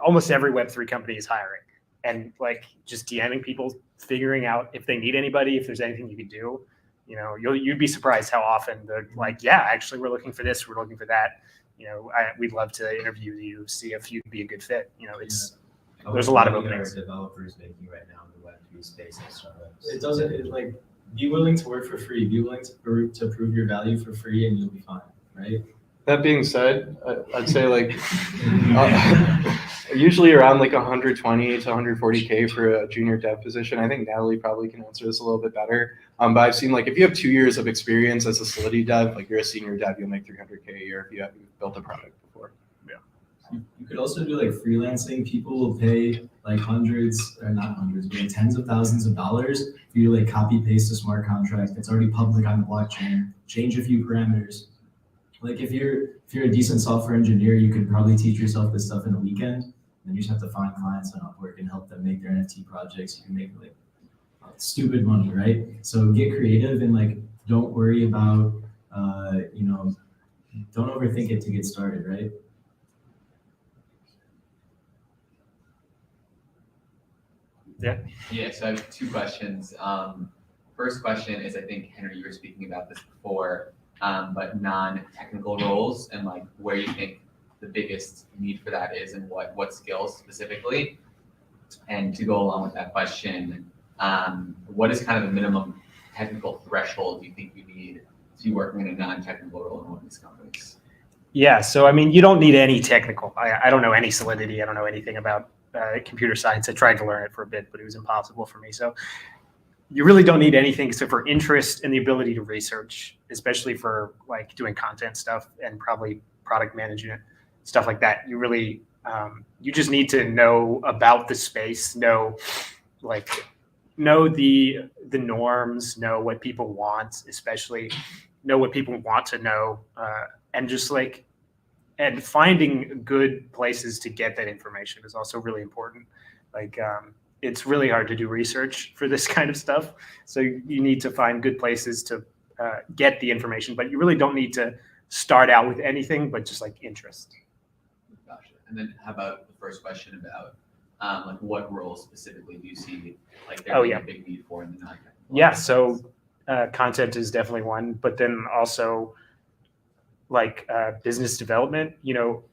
almost every Web3 company is hiring, and like just DMing people, figuring out if they need anybody, if there's anything you could do. You know, you'd be surprised how often they're like, yeah, actually, we're looking for this, we're looking for that. You know, we'd love to interview you, see if you'd be a good fit. You know, there's a lot of openings. Developers making right now in the Web3 space and startups. It doesn't like be willing to work for free. Be willing to prove your value for free, and you'll be fine, right? That being said, I'd say like usually around like 120 to 140K for a junior dev position. I think Natalie probably can answer this a little bit better. But I've seen like if you have 2 years of experience as a Solidity dev, like you're a senior dev, you'll make 300K a year if you've built a product before. You could also do like freelancing. People will pay like hundreds, or not hundreds, but like tens of thousands of dollars for you to like copy paste a smart contract that's already public on the blockchain, change a few parameters. Like if you're a decent software engineer, you could probably teach yourself this stuff in a weekend. Then you just have to find clients on Upwork and help them make their NFT projects. You can make like stupid money, right? So get creative and like don't worry about don't overthink it to get started, right? Yeah. Yeah, so I have two questions. First question is, I think, Henry, you were speaking about this before, but non-technical roles and like where you think the biggest need for that is and what skills specifically. And to go along with that question, what is kind of the minimum technical threshold you think you need to be working in a non-technical role in one of these companies? Yeah, so I mean, you don't need any technical. I don't know any Solidity. I don't know anything about computer science. I tried to learn it for a bit, but it was impossible for me. So you really don't need anything except for interest and the ability to research, especially for like doing content stuff and probably product management, stuff like that. You really, you just need to know about the space, know the norms, know what people want, especially know what people want to know, and just like, and finding good places to get that information is also really important. Like, it's really hard to do research for this kind of stuff. So you need to find good places to get the information, but you really don't need to start out with anything, but just like interest. Gotcha. And then how about the first question about like what roles specifically do you see like there being a big need for in the non-technical? Yeah, so content is definitely one, but then also like business development. You know,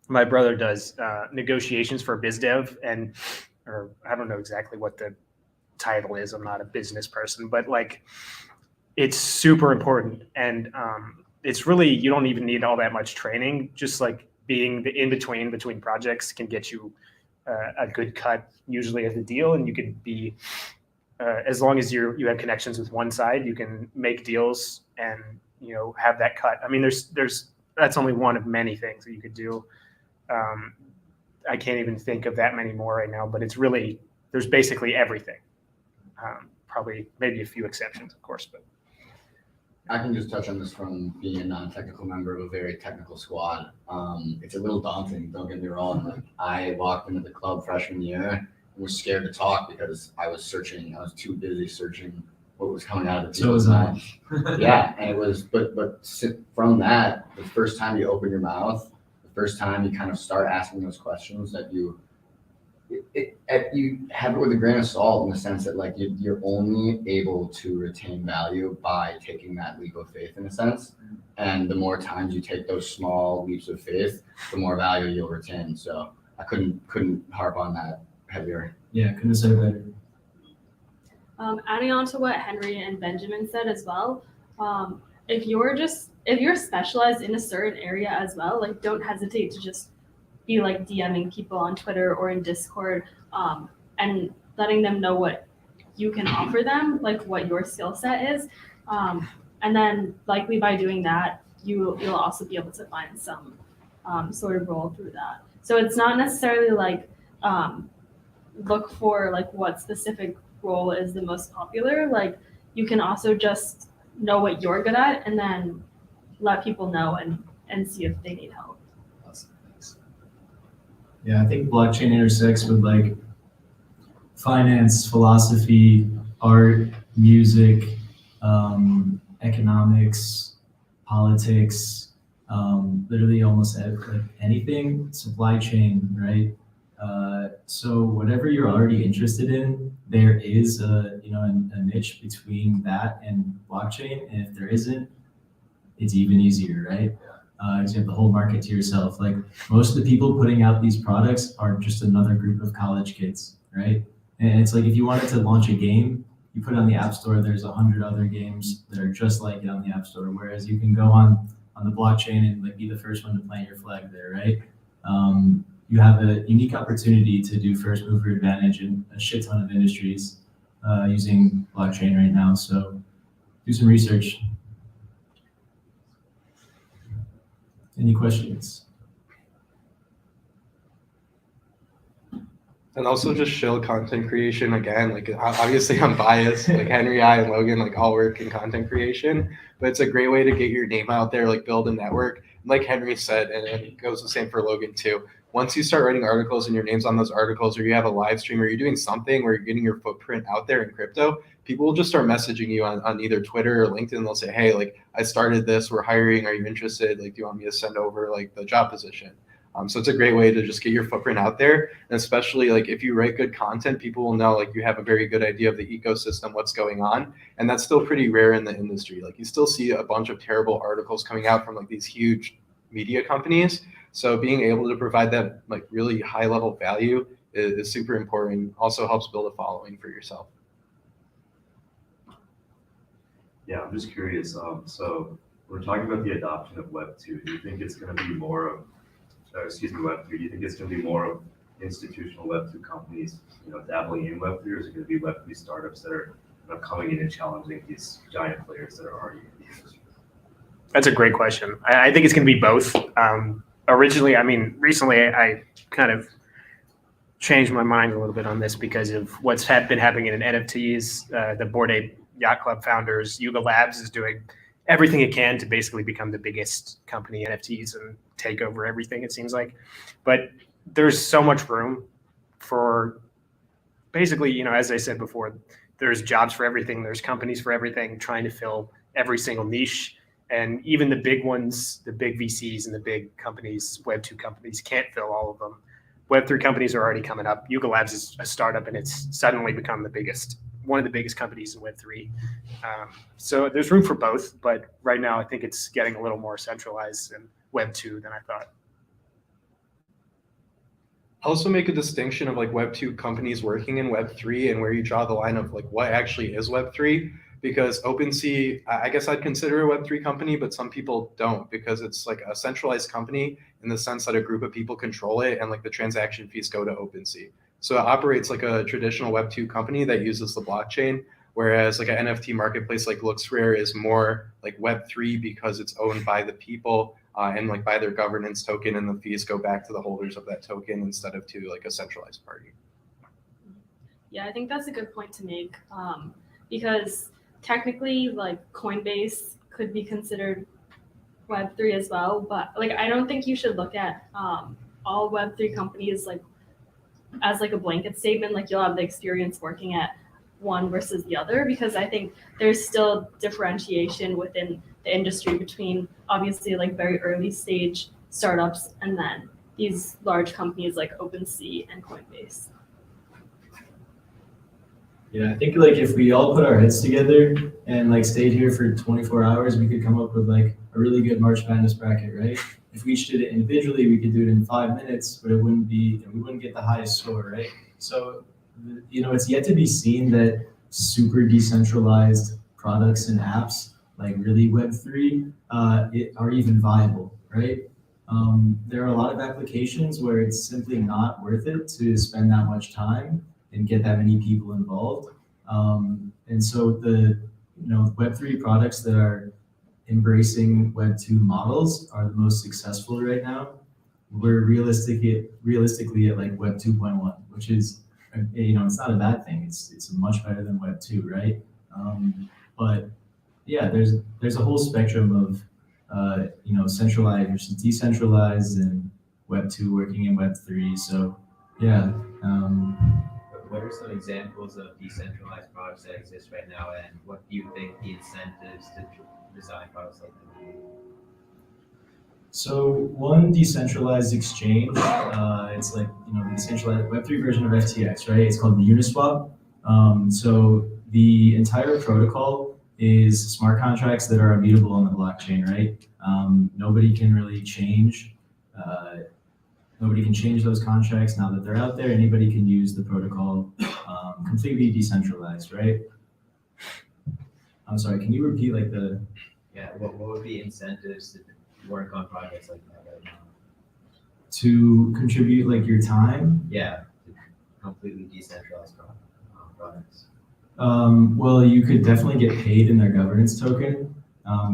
my brother does negotiations for biz dev, or I don't know exactly what the title is. I'm not a business person, but like it's super important. And it's really, you don't even need all that much training. Just like being the between projects can get you a good cut usually of the deal. And you can be, as long as you have connections with one side, you can make deals and have that cut. I mean, that's only one of many things that you could do. I can't even think of that many more right now, but there's basically everything. Probably maybe a few exceptions, of course, but. I can just touch on this from being a non-technical member of a very technical squad. It's a little daunting, don't get me wrong. Like, I walked into the club freshman year and was scared to talk because I was too busy searching what was coming out of the people's mouth. Yeah, and it was, but from that, the first time you open your mouth, the first time you kind of start asking those questions that you have it with a grain of salt, in the sense that like you're only able to retain value by taking that leap of faith, in a sense. And the more times you take those small leaps of faith, the more value you'll retain. So I couldn't harp on that heavier. Yeah, couldn't say better. Adding on to what Henry and Benjamin said as well, if you're specialized in a certain area as well, like, don't hesitate to just be like DMing people on Twitter or in Discord, and letting them know what you can offer them, like what your skill set is. And then likely by doing that, you'll also be able to find some sort of role through that. So it's not necessarily like look for like what specific role is the most popular. Like, you can also just know what you're good at and then let people know and see if they need help. Yeah, I think blockchain intersects with like finance, philosophy, art, music, economics, politics, literally almost like anything, supply chain, right? So whatever you're already interested in, there is a niche between that and blockchain. And if there isn't, it's even easier, right? You have the whole market to yourself. Like, most of the people putting out these products are just another group of college kids, right? And it's like, if you wanted to launch a game, you put it on the App Store, there's 100 other games that are just like it on the App Store. Whereas you can go on the blockchain and like be the first one to plant your flag there, right? You have a unique opportunity to do first mover advantage in a shit ton of industries using blockchain right now. So do some research. Any questions? And also just chill content creation again. Like, obviously I'm biased, like Henry, I, and Logan, like, all work in content creation, but it's a great way to get your name out there, like build a network. Like Henry said, and it goes the same for Logan too. Once you start writing articles and your name's on those articles, or you have a live stream, or you're doing something where you're getting your footprint out there in crypto, people will just start messaging you on either Twitter or LinkedIn. They'll say, hey, like, I started this, we're hiring, are you interested? Like, do you want me to send over like the job position? So it's a great way to just get your footprint out there. And especially like if you write good content, people will know like you have a very good idea of the ecosystem, what's going on. And that's still pretty rare in the industry. Like, you still see a bunch of terrible articles coming out from like these huge media companies. So being able to provide that like really high level value is super important. Also helps build a following for yourself. Yeah, I'm just curious. So we're talking about the adoption of Web2. Do you think it's going to be more of, Web3? Do you think it's going to be more of institutional Web2 companies, dabbling in Web3, or is it going to be Web3 startups that are coming in and challenging these giant players that are already in the industry? That's a great question. I think it's going to be both. Recently I kind of changed my mind a little bit on this because of what's been happening in NFTs. The Bored Ape Yacht Club founders, Yuga Labs, is doing everything it can to basically become the biggest company in NFTs and take over everything, it seems like. But there's so much room for basically, as I said before, there's jobs for everything. There's companies for everything trying to fill every single niche. And even the big ones, the big VCs and the big companies, Web2 companies, can't fill all of them. Web3 companies are already coming up. Yuga Labs is a startup, and it's suddenly become one of the biggest companies in Web3. So there's room for both, but right now I think it's getting a little more centralized in Web2 than I thought. Also make a distinction of like Web2 companies working in Web3 and where you draw the line of like what actually is Web3. Because OpenSea, I guess I'd consider a Web3 company, but some people don't, because it's like a centralized company in the sense that a group of people control it and like the transaction fees go to OpenSea. So it operates like a traditional Web2 company that uses the blockchain, Whereas like an NFT marketplace like LooksRare is more like Web3 because it's owned by the people and like by their governance token, and the fees go back to the holders of that token instead of to like a centralized party. Yeah, I think that's a good point to make, because technically, like Coinbase could be considered Web3 as well, but like I don't think you should look at all Web3 companies like as like a blanket statement. Like you'll have the experience working at one versus the other, because I think there's still differentiation within the industry between obviously like very early stage startups and then these large companies like OpenSea and Coinbase. Yeah, I think like if we all put our heads together and like stayed here for 24 hours, we could come up with like a really good March Madness bracket, right? If we each did it individually, we could do it in 5 minutes, but it wouldn't be, we wouldn't get the highest score, right? So, it's yet to be seen that super decentralized products and apps, like really Web3, are even viable, right? There are a lot of applications where it's simply not worth it to spend that much time and get that many people involved. And so the Web3 products that are embracing Web2 models are the most successful right now. We're realistically at like Web 2.1, which is, it's not a bad thing. It's much better than Web 2, right? But yeah, there's a whole spectrum of centralized versus decentralized, and Web 2 working in Web 3. So yeah. What are some examples of decentralized products that exist right now, and what do you think the incentives to design products like that would be? So one decentralized exchange, it's like the decentralized Web3 version of FTX, right? It's called the Uniswap. So the entire protocol is smart contracts that are immutable on the blockchain, right? Nobody can really change. Nobody can change those contracts now that they're out there. Anybody can use the protocol, completely decentralized, right? I'm sorry, can you repeat like the? Yeah, what would be incentives to work on projects like that right now? To contribute like your time? Yeah, to completely decentralized products. Well, you could definitely get paid in their governance token.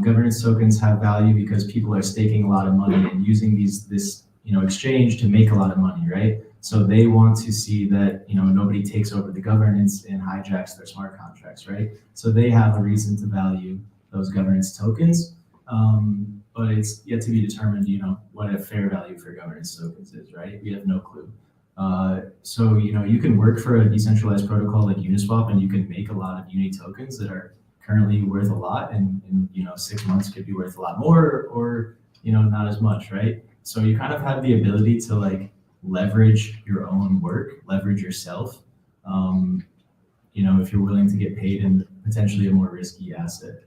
Governance tokens have value because people are staking a lot of money and using this exchange to make a lot of money, right? So they want to see that nobody takes over the governance and hijacks their smart contracts, right? So they have a reason to value those governance tokens, but it's yet to be determined, what a fair value for governance tokens is, right? We have no clue. So you can work for a decentralized protocol like Uniswap, and you can make a lot of uni tokens that are currently worth a lot, and in 6 months could be worth a lot more, or not as much, right? So you kind of have the ability to like leverage your own work, leverage yourself, if you're willing to get paid in potentially a more risky asset.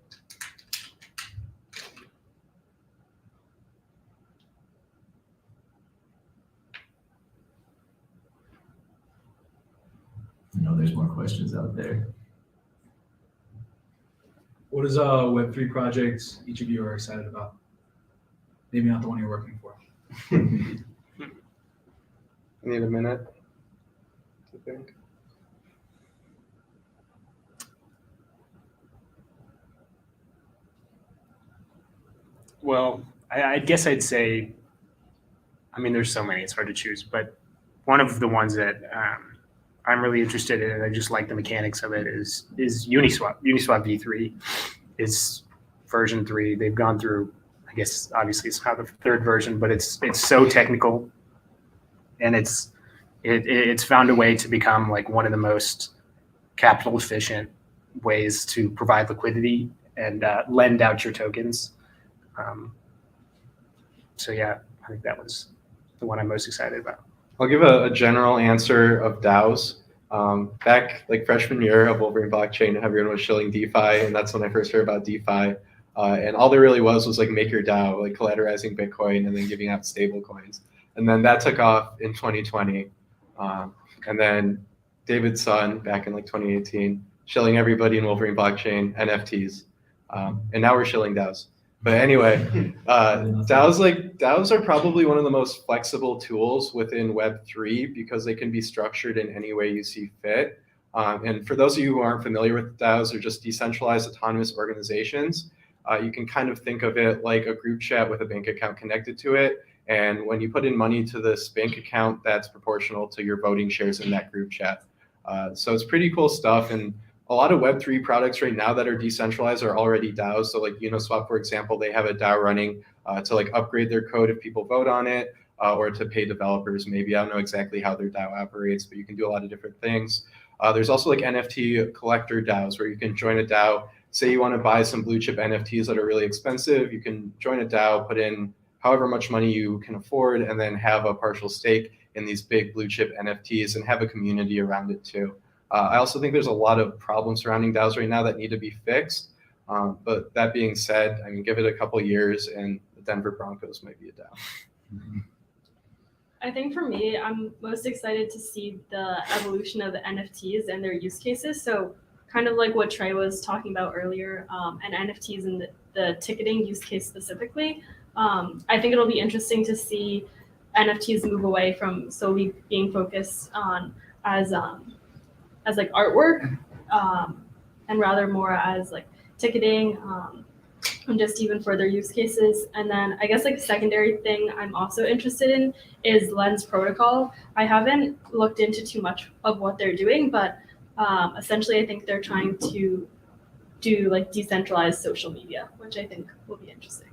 I know there's more questions out there. What is a Web3 project each of you are excited about? Maybe not the one you're working for. I need a minute to think. Well, I guess I'd say, there's so many, it's hard to choose, but one of the ones that I'm really interested in, and I just like the mechanics of it, is Uniswap. Uniswap v3 is version 3. They've gone through, I guess, obviously it's not the third version, but it's so technical, and it's found a way to become like one of the most capital efficient ways to provide liquidity and lend out your tokens. So yeah, I think that was the one I'm most excited about. I'll give a general answer of DAOs. Back like freshman year of Wolverine blockchain, everyone was shilling DeFi, and that's when I first heard about DeFi. And all there really was like make your DAO, like collateralizing Bitcoin and then giving out stable coins. And then that took off in 2020. And then David's son back in like 2018, shilling everybody in Wolverine blockchain, NFTs. And now we're shilling DAOs. But anyway, DAOs are probably one of the most flexible tools within Web3 because they can be structured in any way you see fit. And for those of you who aren't familiar with DAOs, they're just decentralized autonomous organizations. You can kind of think of it like a group chat with a bank account connected to it. And when you put in money to this bank account, that's proportional to your voting shares in that group chat. So it's pretty cool stuff. And a lot of Web3 products right now that are decentralized are already DAOs. So like Uniswap, for example, they have a DAO running to like upgrade their code if people vote on it, or to pay developers maybe. I don't know exactly how their DAO operates, but you can do a lot of different things. There's also like NFT collector DAOs where you can join a DAO. Say you want to buy some blue chip NFTs that are really expensive, you can join a DAO, put in however much money you can afford, and then have a partial stake in these big blue chip NFTs and have a community around it too. I also think there's a lot of problems surrounding DAOs right now that need to be fixed. But that being said, I mean, give it a couple years and the Denver Broncos might be a DAO. I think for me, I'm most excited to see the evolution of the NFTs and their use cases. So kind of like what Trey was talking about earlier, and NFTs and the ticketing use case specifically. I think it'll be interesting to see NFTs move away from solely being focused on as like artwork, and rather more as like ticketing, and just even further use cases. And then I guess like a secondary thing I'm also interested in is Lens Protocol. I haven't looked into too much of what they're doing, but essentially I think they're trying to do like decentralized social media, which I think will be interesting.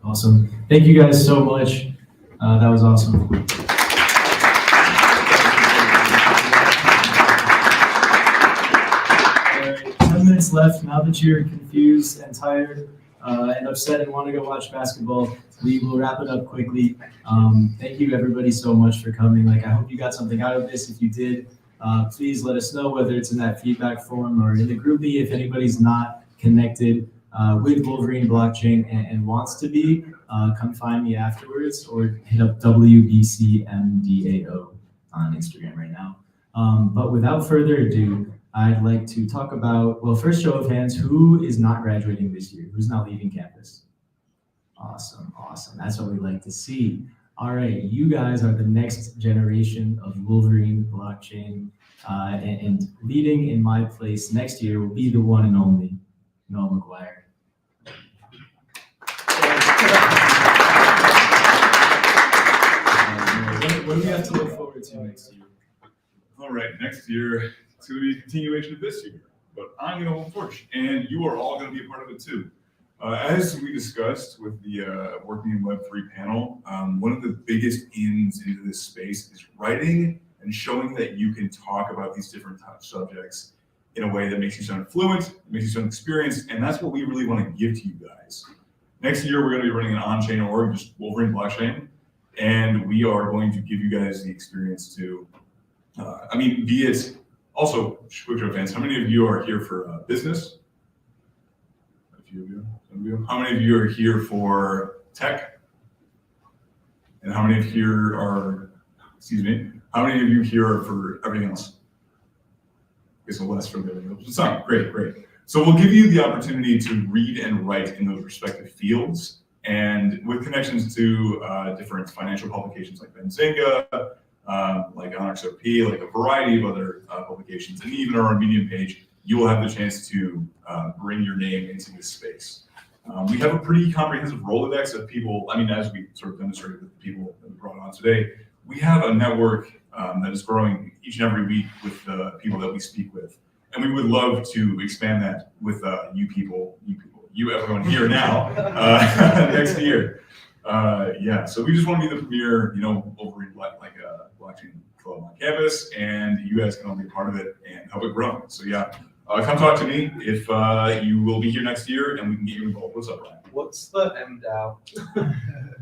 Awesome. Thank you guys so much. That was awesome. 10 minutes left. Now that you're confused and tired and upset and want to go watch basketball, we will wrap it up quickly. Thank you everybody so much for coming. Like, I hope you got something out of this. If you did, please let us know, whether it's in that feedback form or in the groupie. If anybody's not connected with Wolverine blockchain and wants to be, come find me afterwards, or hit up WBCMDAO on Instagram right now. But without further ado, I'd like to talk about, well, first show of hands, who is not graduating this year? Who's not leaving campus? Awesome, awesome. That's what we like to see. All right, you guys are the next generation of Wolverine blockchain, and leading in my place next year will be the one and only Noah McGuire. What do we have to look forward to next year? All right, next year, it's going to be a continuation of this year, but I'm going to hold torch, and you are all going to be a part of it too. As we discussed with the Working in Web3 panel, one of the biggest ins into this space is writing and showing that you can talk about these different subjects in a way that makes you sound fluent, makes you sound experienced, and that's what we really want to give to you guys. Next year, we're going to be running an on-chain org, just Wolverine blockchain, and we are going to give you guys the experience to, be it also, quick show of hands, how many of you are here for business? A few of you, some of you. How many of you are here for tech? And how many of you are, how many of you here are for everything else? I guess less for everything else. Some, great. So we'll give you the opportunity to read and write in those respective fields, and with connections to different financial publications like Benzinga, like OnyxRP, like a variety of other publications, and even our Medium page, you will have the chance to bring your name into this space. We have a pretty comprehensive Rolodex of people. As we sort of demonstrated with the people that we brought on today, we have a network that is growing each and every week with the people that we speak with. And we would love to expand that with you everyone here now, next year. So we just want to be the premier, Wolverine blockchain club on campus, and you guys can all be a part of it and help it grow. So come talk to me if you will be here next year, and we can get you involved. What's up, Ryan? What's the MDAO?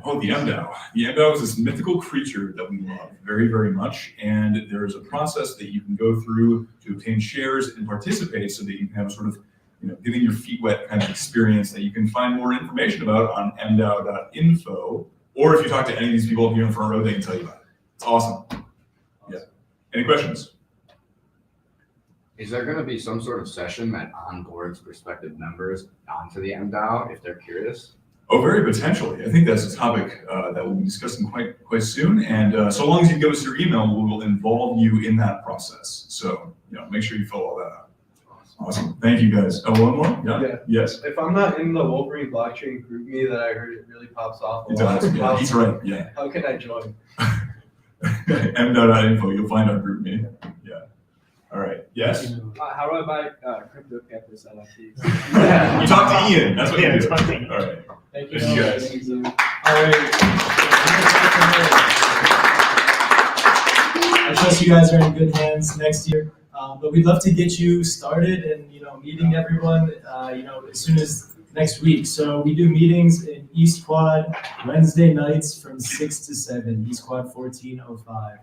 Oh, the MDAO. The MDAO is this mythical creature that we love very, very much, and there is a process that you can go through to obtain shares and participate, so that you can have a sort of getting your feet wet kind of experience that you can find more information about on mdao.info, or if you talk to any of these people up here in front row, they can tell you about it. It's awesome. Yeah. Any questions? Is there going to be some sort of session that onboards prospective members onto the MDAO if they're curious? Oh, very potentially. I think that's a topic that we'll be discussing quite soon. And so long as you give us your email, we will involve you in that process. So make sure you fill all that out. Awesome. Thank you guys. Oh, one more? Yeah. Yes. If I'm not in the Wolverine blockchain group me that I heard it really pops off a It lot. does. Yeah, he's right. Yeah. How can I join? m.info. You'll find our group meeting. Yeah. All right. Yes. How do I buy crypto campus NFTs? You talk to Ian. That's what you do. talk to Ian. All right. Thank you. Thank you guys. All right. I trust you guys are in good hands next year. But we'd love to get you started and meeting everyone as soon as next week. So we do meetings in East Quad Wednesday nights from 6 to 7, East Quad 1405.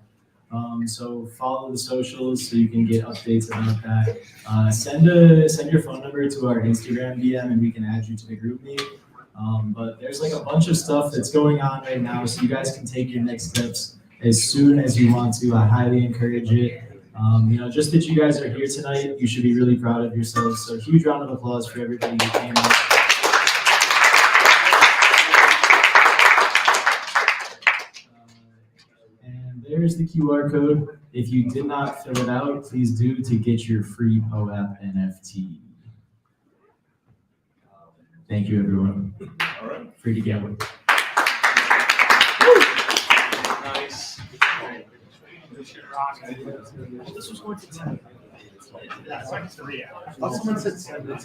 So follow the socials so you can get updates about that. Send your phone number to our Instagram DM and we can add you to the group meet. But there's like a bunch of stuff that's going on right now, so you guys can take your next steps as soon as you want to. I highly encourage it. Just that you guys are here tonight, you should be really proud of yourselves. So huge round of applause for everybody who came out. And there's the QR code. If you did not fill it out, please do to get your free POAP NFT. Thank you, everyone. All right. Free to get one. Nice. This was going to 10. That's like 3 hours. Someone said 7.